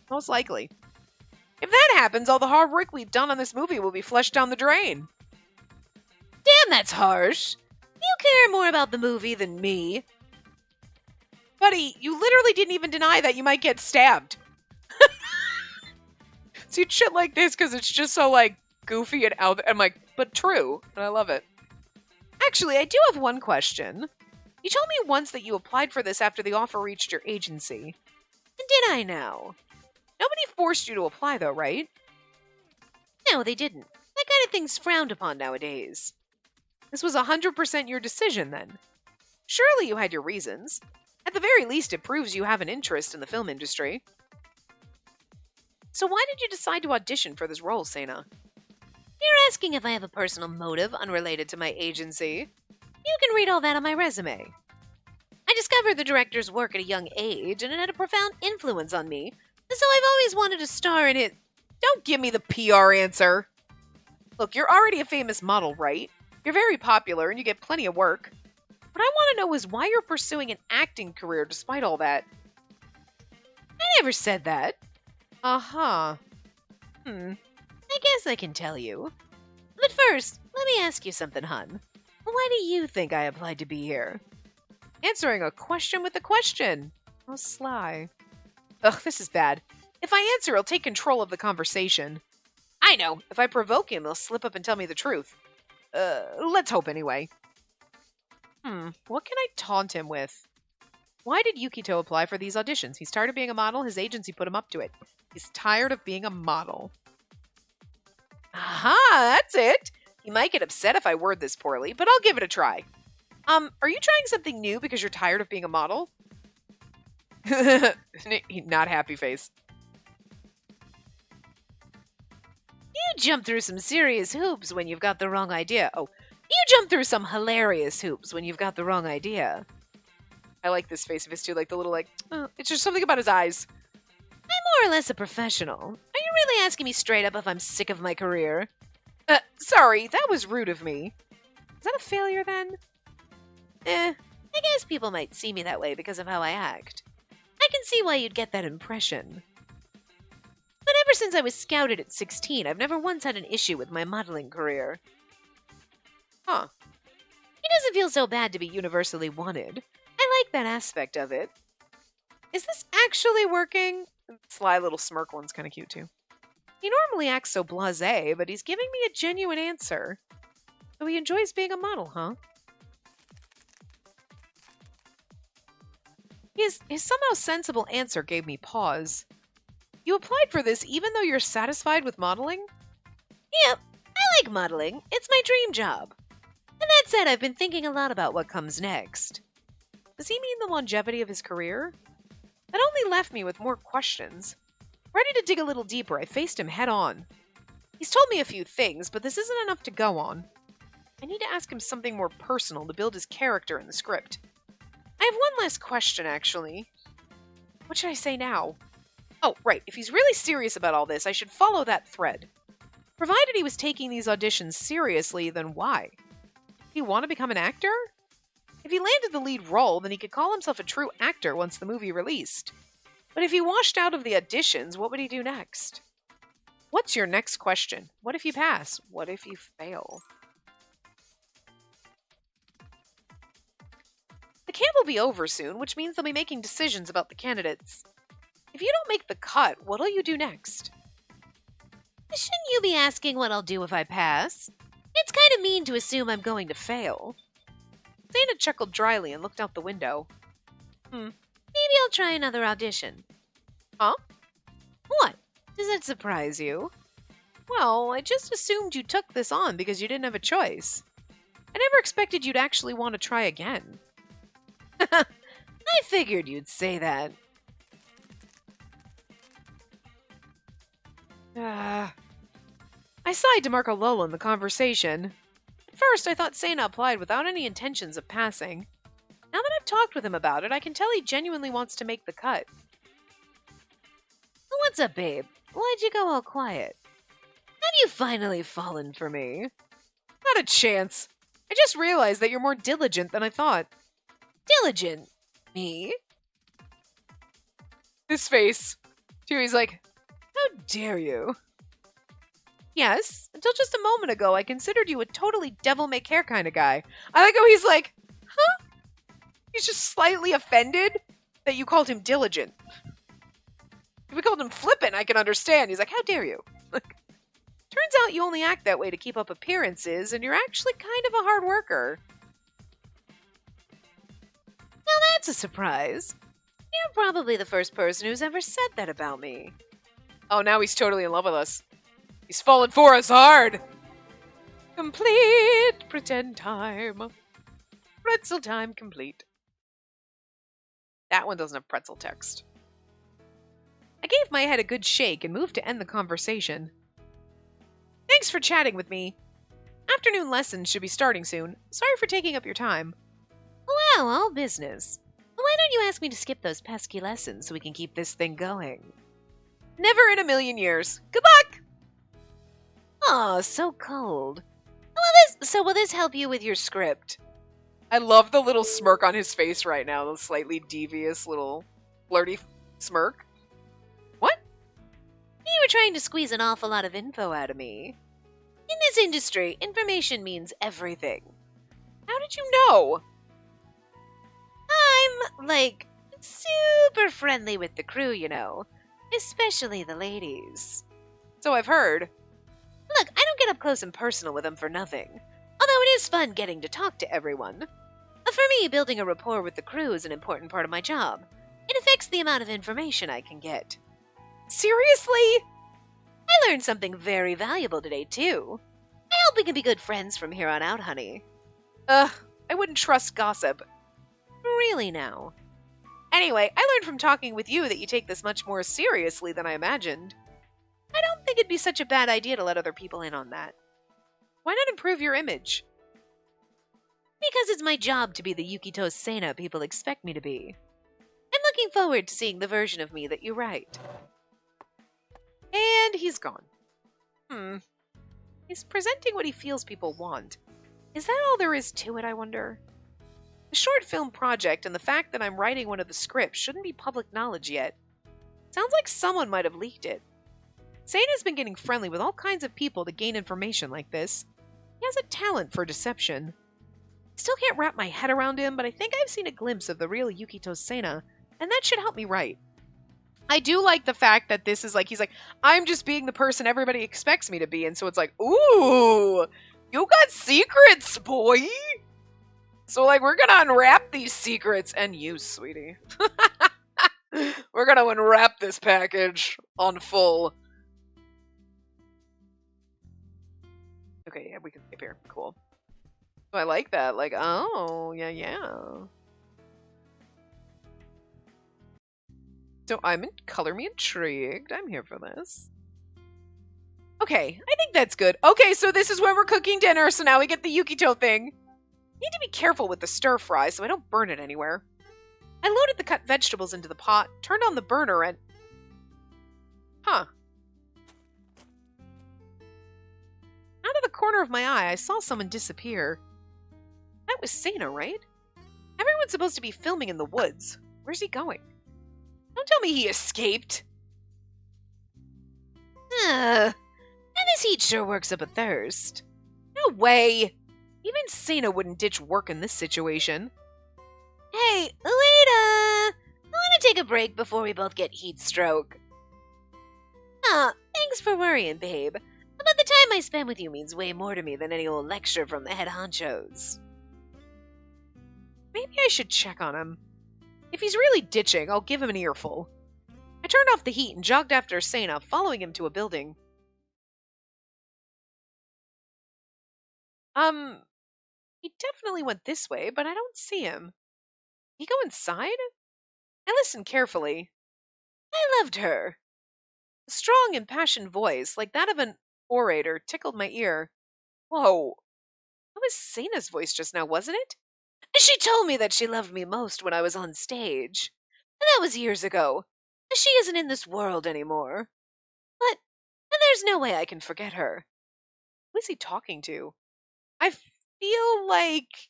Most likely. If that happens, all the hard work we've done on this movie will be flushed down the drain. Damn, that's harsh. You care more about the movie than me. Buddy, you literally didn't even deny that you might get stabbed. See, shit like this because it's just so, like, goofy and out. I'm like, but true. And I love it. Actually, I do have one question. You told me once that you applied for this after the offer reached your agency. And did I now? Nobody forced you to apply, though, right? No, they didn't. That kind of thing's frowned upon nowadays. This was 100% your decision, then. Surely you had your reasons. At the very least, it proves you have an interest in the film industry. So why did you decide to audition for this role, Sena? You're asking if I have a personal motive unrelated to my agency. You can read all that on my resume. I discovered the director's work at a young age, and it had a profound influence on me, so I've always wanted to star in it. Don't give me the PR answer. Look, you're already a famous model, right? You're very popular and you get plenty of work. What I want to know is why you're pursuing an acting career despite all that. I never said that. Uh-huh. I guess I can tell you. But first, let me ask you something, hun. Why do you think I applied to be here? Answering a question with a question. How sly. Ugh, this is bad. If I answer, he'll take control of the conversation. I know. If I provoke him, he'll slip up and tell me the truth. Let's hope anyway. What can I taunt him with? Why did Yukito apply for these auditions? He's tired of being a model. His agency put him up to it. He's tired of being a model. Aha, that's it. He might get upset if I word this poorly, but I'll give it a try. Are you trying something new because you're tired of being a model? Not happy face. You jump through some serious hoops when you've got the wrong idea. Oh, you jump through some hilarious hoops when you've got the wrong idea. I like this face of his too, like the little it's just something about his eyes. I'm more or less a professional. Are you really asking me straight up if I'm sick of my career? Sorry, that was rude of me. Is that a failure then? I guess people might see me that way because of how I act. I can see why you'd get that impression. But ever since I was scouted at 16, I've never once had an issue with my modeling career. Huh. It doesn't feel so bad to be universally wanted. I like that aspect of it. Is this actually working? Sly little smirk one's kind of cute too. He normally acts so blasé, but he's giving me a genuine answer. So he enjoys being a model, huh? His somehow sensible answer gave me pause. You applied for this even though you're satisfied with modeling? Yep, I like modeling. It's my dream job. And that said, I've been thinking a lot about what comes next. Does he mean the longevity of his career? That only left me with more questions. Ready to dig a little deeper, I faced him head on. He's told me a few things, but this isn't enough to go on. I need to ask him something more personal to build his character in the script. I have one last question, actually. What should I say now? Oh, right, if he's really serious about all this, I should follow that thread. Provided he was taking these auditions seriously, then why? Did he want to become an actor? If he landed the lead role, then he could call himself a true actor once the movie released. But if he washed out of the auditions, what would he do next? What's your next question? What if you pass? What if you fail? The camp will be over soon, which means they'll be making decisions about the candidates. If you don't make the cut, what'll you do next? Shouldn't you be asking what I'll do if I pass? It's kind of mean to assume I'm going to fail. Zana chuckled dryly and looked out the window. Maybe I'll try another audition. Huh? What? Does that surprise you? Well, I just assumed you took this on because you didn't have a choice. I never expected you'd actually want to try again. I figured you'd say that. I sighed to mark a lull in the conversation. At first, I thought Sena applied without any intentions of passing. Now that I've talked with him about it, I can tell he genuinely wants to make the cut. What's up, babe? Why'd you go all quiet? Have you finally fallen for me? Not a chance. I just realized that you're more diligent than I thought. Diligent? Me? His face. Too, he's like, how dare you? Yes, until just a moment ago, I considered you a totally devil-may-care kind of guy. I like how he's like, huh? He's just slightly offended that you called him diligent. If we called him flippant, I can understand. He's like, how dare you? Turns out you only act that way to keep up appearances, and you're actually kind of a hard worker. Now that's a surprise. You're probably the first person who's ever said that about me. Oh, now he's totally in love with us. He's fallen for us hard. Complete pretend time. Pretzel time complete. That one doesn't have pretzel text. I gave my head a good shake and moved to end the conversation. Thanks for chatting with me. Afternoon lessons should be starting soon. Sorry for taking up your time. Wow, all business. Why don't you ask me to skip those pesky lessons so we can keep this thing going? Never in a million years. Good luck! Oh, so cold. Will this help you with your script? I love the little smirk on his face right now, the slightly devious little flirty smirk. What? You were trying to squeeze an awful lot of info out of me. In this industry, information means everything. How did you know? I'm, super friendly with the crew, you know. Especially the ladies. So I've heard. Look, I don't get up close and personal with them for nothing. Although it is fun getting to talk to everyone. For me, building a rapport with the crew is an important part of my job. It affects the amount of information I can get. Seriously? I learned something very valuable today, too. I hope we can be good friends from here on out, honey. I wouldn't trust gossip. Really now? Anyway, I learned from talking with you that you take this much more seriously than I imagined. I don't think it'd be such a bad idea to let other people in on that. Why not improve your image? Because it's my job to be the Yukito Sena people expect me to be. I'm looking forward to seeing the version of me that you write. And he's gone. He's presenting what he feels people want. Is that all there is to it, I wonder? The short film project and the fact that I'm writing one of the scripts shouldn't be public knowledge yet. Sounds like someone might have leaked it. Sena's been getting friendly with all kinds of people to gain information like this. He has a talent for deception. Still can't wrap my head around him, but I think I've seen a glimpse of the real Yukito Sena, and that should help me write. I do like the fact that this is like, he's like, I'm just being the person everybody expects me to be, and so it's like, ooh, you got secrets, boy! So, we're gonna unwrap these secrets, and you, sweetie. We're gonna unwrap this package on full. Okay, yeah, we can skip here. Cool. I like that. Oh, yeah. So color me intrigued. I'm here for this. Okay, I think that's good. Okay, so this is where we're cooking dinner, so now we get the Yukito thing. Need to be careful with the stir fry so I don't burn it anywhere. I loaded the cut vegetables into the pot, turned on the burner, and... Huh. Out of the corner of my eye, I saw someone disappear. That was Sena, right? Everyone's supposed to be filming in the woods. Where's he going? Don't tell me he escaped. And this heat sure works up a thirst. No way. Even Sena wouldn't ditch work in this situation. Hey, Lita! I want to take a break before we both get heat stroke. Thanks for worrying, babe. But the time I spend with you means way more to me than any old lecture from the head honchos. Maybe I should check on him. If he's really ditching, I'll give him an earful. I turned off the heat and jogged after Sena, following him to a building. He definitely went this way, but I don't see him. Did he go inside? I listened carefully. I loved her. A strong, impassioned voice, like that of an orator, tickled my ear. Whoa, that was Sana's voice just now, wasn't it? She told me that she loved me most when I was on stage. And that was years ago. She isn't in this world anymore. But and there's no way I can forget her. Who is he talking to? I feel like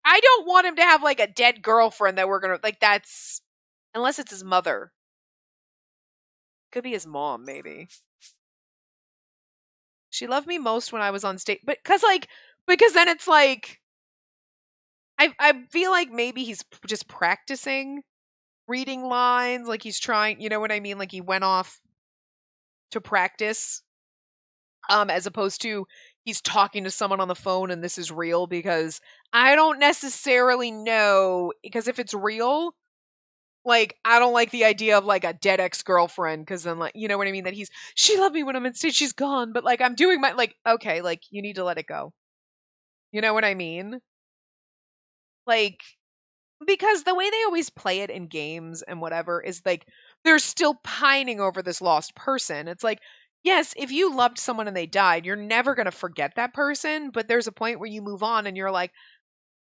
I don't want him to have like a dead girlfriend that we're gonna like that's unless it's his mother. Could be his mom, maybe. She loved me most when I was on stage. But because then it's like I feel like maybe he's just practicing reading lines, like he's trying, you know what I mean? Like he went off to practice, as opposed to he's talking to someone on the phone and this is real because I don't necessarily know because if it's real, like I don't like the idea of like a dead ex-girlfriend because then like you know what I mean that she loved me when I'm in stage she's gone but like I'm doing my like okay like you need to let it go. You know what I mean? Like because the way they always play it in games and whatever is like they're still pining over this lost person. It's like, yes, if you loved someone and they died, you're never going to forget that person, but there's a point where you move on and you're like,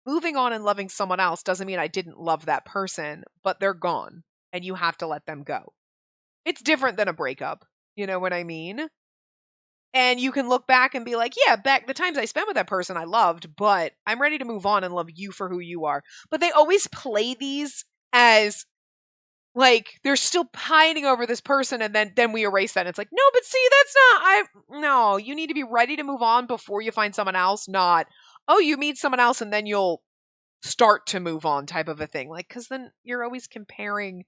moving on and loving someone else doesn't mean I didn't love that person, but they're gone and you have to let them go. It's different than a breakup. You know what I mean? And you can look back and be like, yeah, back the times I spent with that person I loved, but I'm ready to move on and love you for who you are. But they always play these as like they're still pining over this person and then we erase that. And it's like, no, but see, that's not I no, you need to be ready to move on before you find someone else, not oh, you meet someone else and then you'll start to move on type of a thing. Like, cause then you're always comparing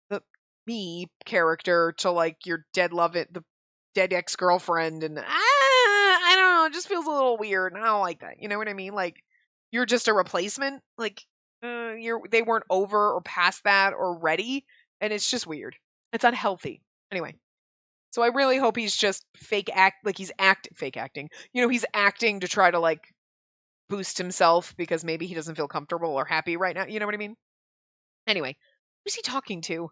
the me character to like your dead love it the dead ex-girlfriend and I don't know, it just feels a little weird and I don't like that. You know what I mean? Like you're just a replacement. Like they weren't over or past that or ready and it's just weird. It's unhealthy. Anyway, so I really hope he's just fake acting. You know, he's acting to try to like boost himself because maybe he doesn't feel comfortable or happy right now. You know what I mean? Anyway, who's he talking to?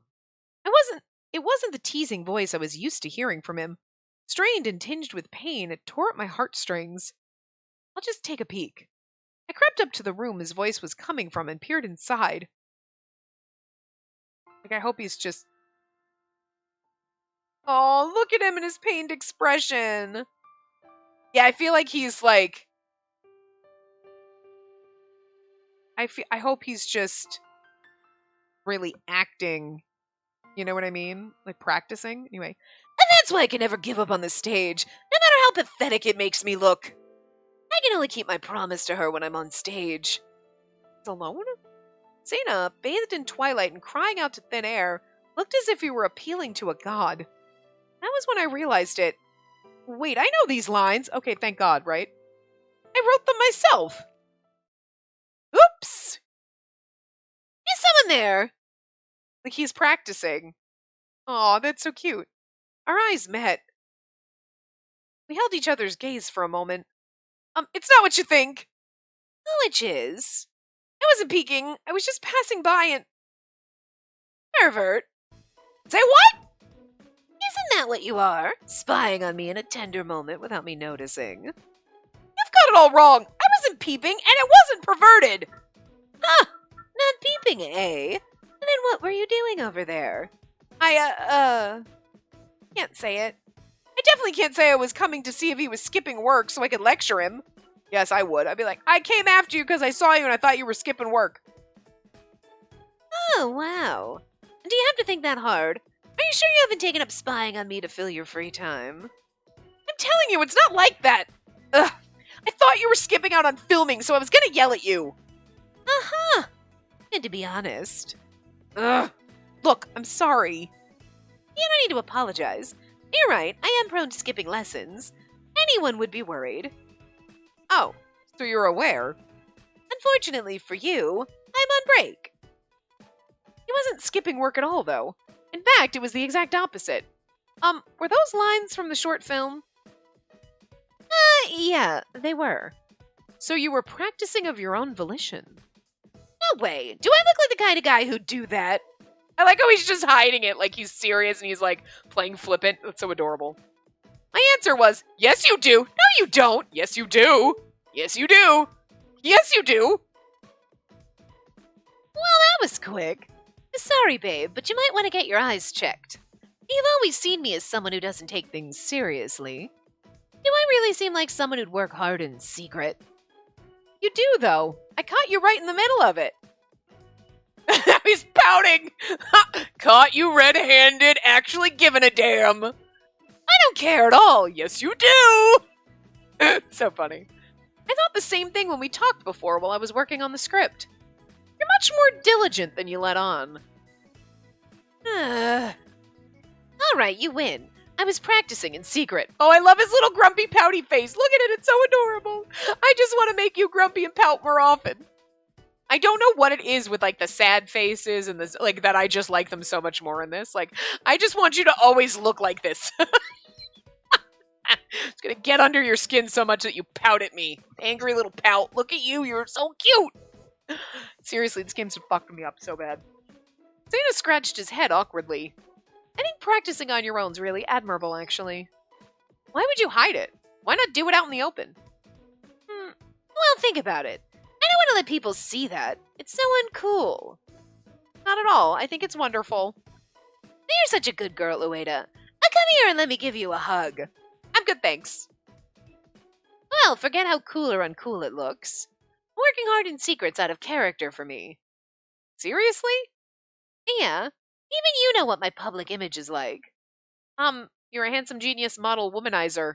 I wasn't it wasn't the teasing voice I was used to hearing from him. Strained and tinged with pain, it tore at my heartstrings. I'll just take a peek. I crept up to the room his voice was coming from and peered inside. Like, I hope he's just. Oh, look at him and his pained expression. Yeah, I feel like he's like. I hope he's just really acting. You know what I mean? Like practicing. Anyway. And that's why I can never give up on the stage, no matter how pathetic it makes me look. I can only keep my promise to her when I'm on stage. It's alone? Sana, bathed in twilight and crying out to thin air, looked as if he were appealing to a god. That was when I realized it. Wait, I know these lines. Okay, thank God, right? I wrote them myself. Oops! Is someone there? Like he's practicing. Aw, that's so cute. Our eyes met. We held each other's gaze for a moment. It's not what you think. Oh, which is? I wasn't peeking. I was just passing by and... Pervert. Say what? Isn't that what you are? Spying on me in a tender moment without me noticing. You've got it all wrong. I wasn't peeping, and it wasn't perverted. Huh. Not peeping, eh? And then what were you doing over there? Can't say it. I definitely can't say I was coming to see if he was skipping work so I could lecture him. Yes, I would. I'd be like, I came after you because I saw you and I thought you were skipping work. Oh, wow. Do you have to think that hard? Are you sure you haven't taken up spying on me to fill your free time? I'm telling you, it's not like that. Ugh. I thought you were skipping out on filming, so I was gonna yell at you. Uh-huh. And to be honest. Ugh. Look, I'm sorry. You don't need to apologize. You're right, I am prone to skipping lessons. Anyone would be worried. Oh, so you're aware? Unfortunately for you, I'm on break. He wasn't skipping work at all, though. In fact, it was the exact opposite. Were those lines from the short film? Yeah, they were. So you were practicing of your own volition? No way. Do I look like the kind of guy who'd do that? I like how he's just hiding it, like he's serious and he's like playing flippant. That's so adorable. My answer was, yes, you do. No, you don't. Yes, you do. Yes, you do. Yes, you do. That was quick. Sorry, babe, but you might want to get your eyes checked. You've always seen me as someone who doesn't take things seriously. Do I really seem like someone who'd work hard in secret? You do, though. I caught you right in the middle of it. He's pouting. Caught you red-handed, actually giving a damn. I don't care at all. Yes, you do. So funny. I thought the same thing when we talked before while I was working on the script. You're much more diligent than you let on. All right, you win. I was practicing in secret. Oh, I love his little grumpy pouty face. Look at it, it's so adorable. I just want to make you grumpy and pout more often. I don't know what it is with like the sad faces and this, like that I just like them so much more in this. Like, I just want you to always look like this. It's gonna get under your skin so much that you pout at me. Angry little pout. Look at you, you're so cute. Seriously, this game's fucked me up so bad. Zeta scratched his head awkwardly. I think practicing on your own's really admirable, actually. Why would you hide it? Why not do it out in the open? Well, think about it. I don't want to let people see that. It's so uncool. Not at all. I think it's wonderful. You're such a good girl, Ueda. Come here and let me give you a hug. I'm good, thanks. Well, forget how cool or uncool it looks. Working hard in secret's out of character for me. Seriously? Yeah, even you know what my public image is like. You're a handsome genius model womanizer.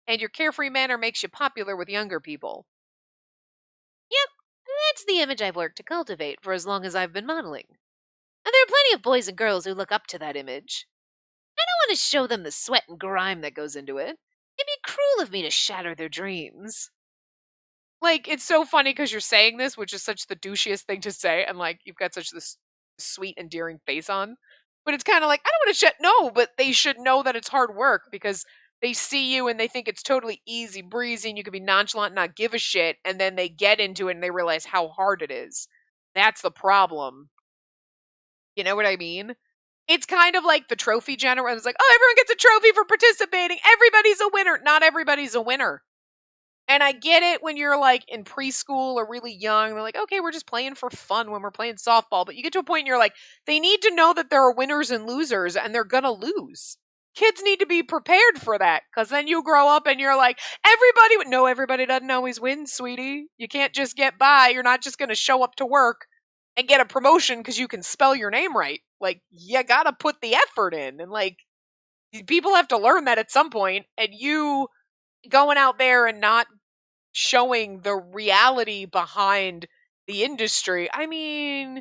And your carefree manner makes you popular with younger people. Yep, that's the image I've worked to cultivate for as long as I've been modeling. And there are plenty of boys and girls who look up to that image. I don't want to show them the sweat and grime that goes into it. It'd be cruel of me to shatter their dreams. Like, it's so funny because you're saying this, which is such the douchiest thing to say, and like, you've got such this sweet, endearing face on. But it's kind of like, I don't want to no, but they should know that it's hard work because they see you and they think it's totally easy breezy and you can be nonchalant and not give a shit, and then they get into it and they realize how hard it is. That's the problem. You know what I mean? It's kind of like the trophy general. It's like, oh, everyone gets a trophy for participating. Everybody's a winner. Not everybody's a winner. And I get it when you're like in preschool or really young. They're like, okay, we're just playing for fun when we're playing softball. But you get to a point and you're like, they need to know that there are winners and losers and they're going to lose. Kids need to be prepared for that because then you grow up and you're like, no, everybody doesn't always win, sweetie. You can't just get by. You're not just going to show up to work and get a promotion because you can spell your name right. Like, you got to put the effort in. And like, people have to learn that at some point. And you going out there and not showing the reality behind the industry. I mean,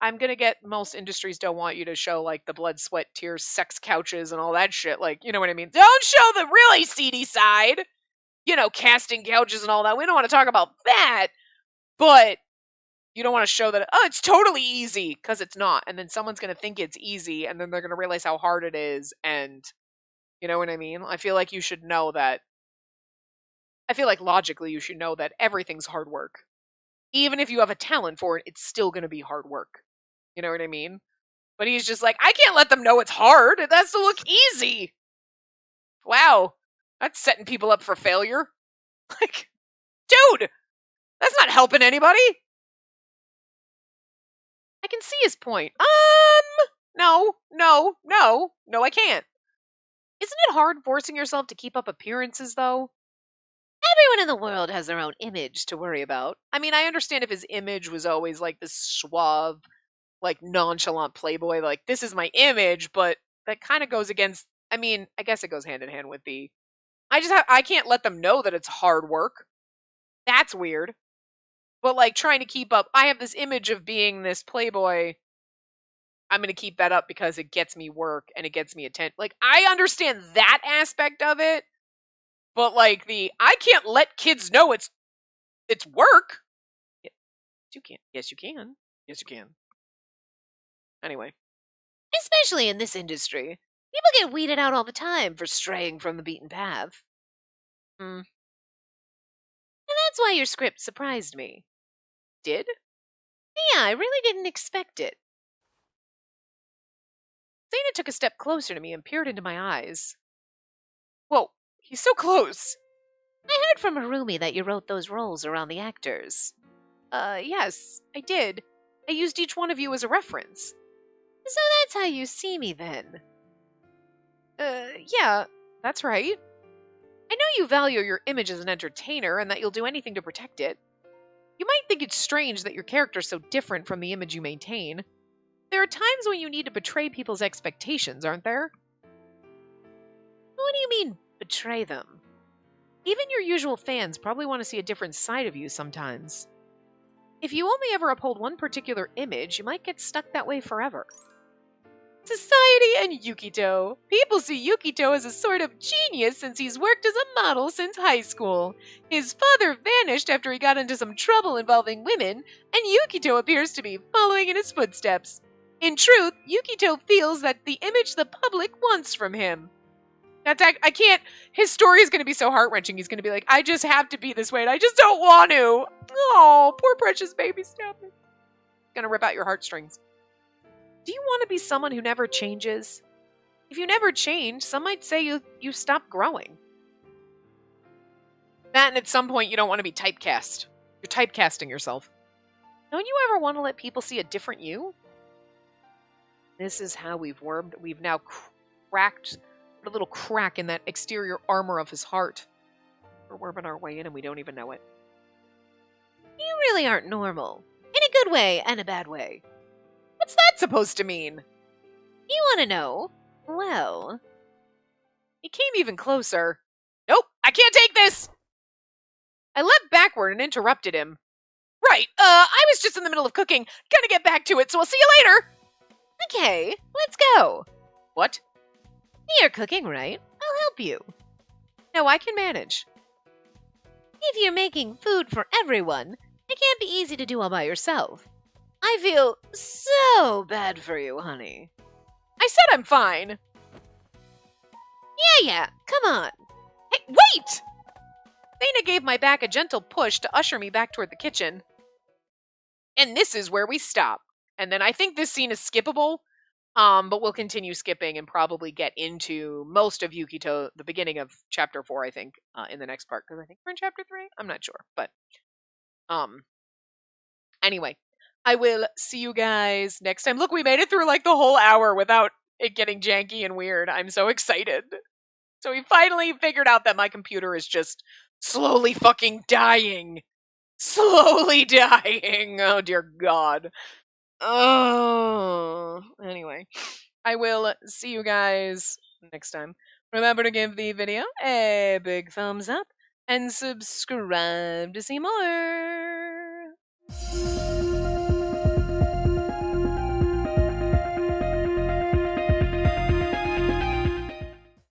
I'm gonna get most industries don't want you to show like the blood, sweat, tears, sex couches and all that shit. Like, you know what I mean? Don't show the really seedy side. You know, casting couches and all that. We don't want to talk about that. But you don't want to show that, oh, it's totally easy, because it's not. And then someone's going to think it's easy, and then they're going to realize how hard it is. And you know what I mean? I feel like you should know that. I feel like logically you should know that everything's hard work. Even if you have a talent for it, it's still going to be hard work. You know what I mean? But he's just like, I can't let them know it's hard. It has to look easy. Wow. That's setting people up for failure. Like, dude, that's not helping anybody. I can see his point. No, I can't. Isn't it hard forcing yourself to keep up appearances, though? Everyone in the world has their own image to worry about. I mean, I understand if his image was always like this suave, like nonchalant playboy, like this is my image, but that kind of goes against. I mean, I guess it goes hand in hand with the. I can't let them know that it's hard work. That's weird. But like trying to keep up, I have this image of being this playboy. I'm going to keep that up because it gets me work and it gets me attention. Like, I understand that aspect of it, but like I can't let kids know it's work. Yes, you can. Yes, you can. Yes, you can. Anyway, Especially in this industry. People get weeded out all the time for straying from the beaten path. mm, And that's why your script surprised me. did Yeah, I really didn't expect it. Zaina took a step closer to me and peered into my eyes. Whoa, he's so close. I heard from Harumi that you wrote those roles around the actors. Yes, I did. I used each one of you as a reference. So that's how you see me then. Yeah, that's right. I know you value your image as an entertainer and that you'll do anything to protect it. You might think it's strange that your character's so different from the image you maintain. There are times when you need to betray people's expectations, aren't there? What do you mean, betray them? Even your usual fans probably want to see a different side of you sometimes. If you only ever uphold one particular image, you might get stuck that way forever. Society and Yukito. People see Yukito as a sort of genius since he's worked as a model since high school. His father vanished after he got into some trouble involving women, and Yukito appears to be following in his footsteps. In truth, Yukito feels that the image the public wants from him. I can't. His story is going to be so heart-wrenching. He's going to be like, I just have to be this way, and I just don't want to. Oh, poor precious baby, stop it. It's going to rip out your heartstrings. Do you want to be someone who never changes? If you never change, some might say you stop growing. That, and at some point, you don't want to be typecast. You're typecasting yourself. Don't you ever want to let people see a different you? This is how we've now cracked a little crack in that exterior armor of his heart. We're worming our way in and we don't even know it. You really aren't normal. In a good way and a bad way. What's that supposed to mean? You want to know? Well... He came even closer. Nope, I can't take this! I leapt backward and interrupted him. Right, I was just in the middle of cooking. Gonna get back to it, so I'll see you later! Okay, let's go. What? You're cooking, right? I'll help you. No, I can manage. If you're making food for everyone, it can't be easy to do all by yourself. I feel so bad for you, honey. I said I'm fine. Yeah, come on. Hey, wait! Thana gave my back a gentle push to usher me back toward the kitchen. And this is where we stop. And then I think this scene is skippable, but we'll continue skipping and probably get into most of Yukito, the beginning of chapter 4, I think, in the next part, because I think we're in chapter 3. I'm not sure, but anyway, I will see you guys next time. Look, we made it through like the whole hour without it getting janky and weird. I'm so excited. So we finally figured out that my computer is just slowly fucking dying. Slowly dying. Oh, dear God. Oh, anyway, I will see you guys next time. Remember to give the video a big thumbs up and subscribe to see more.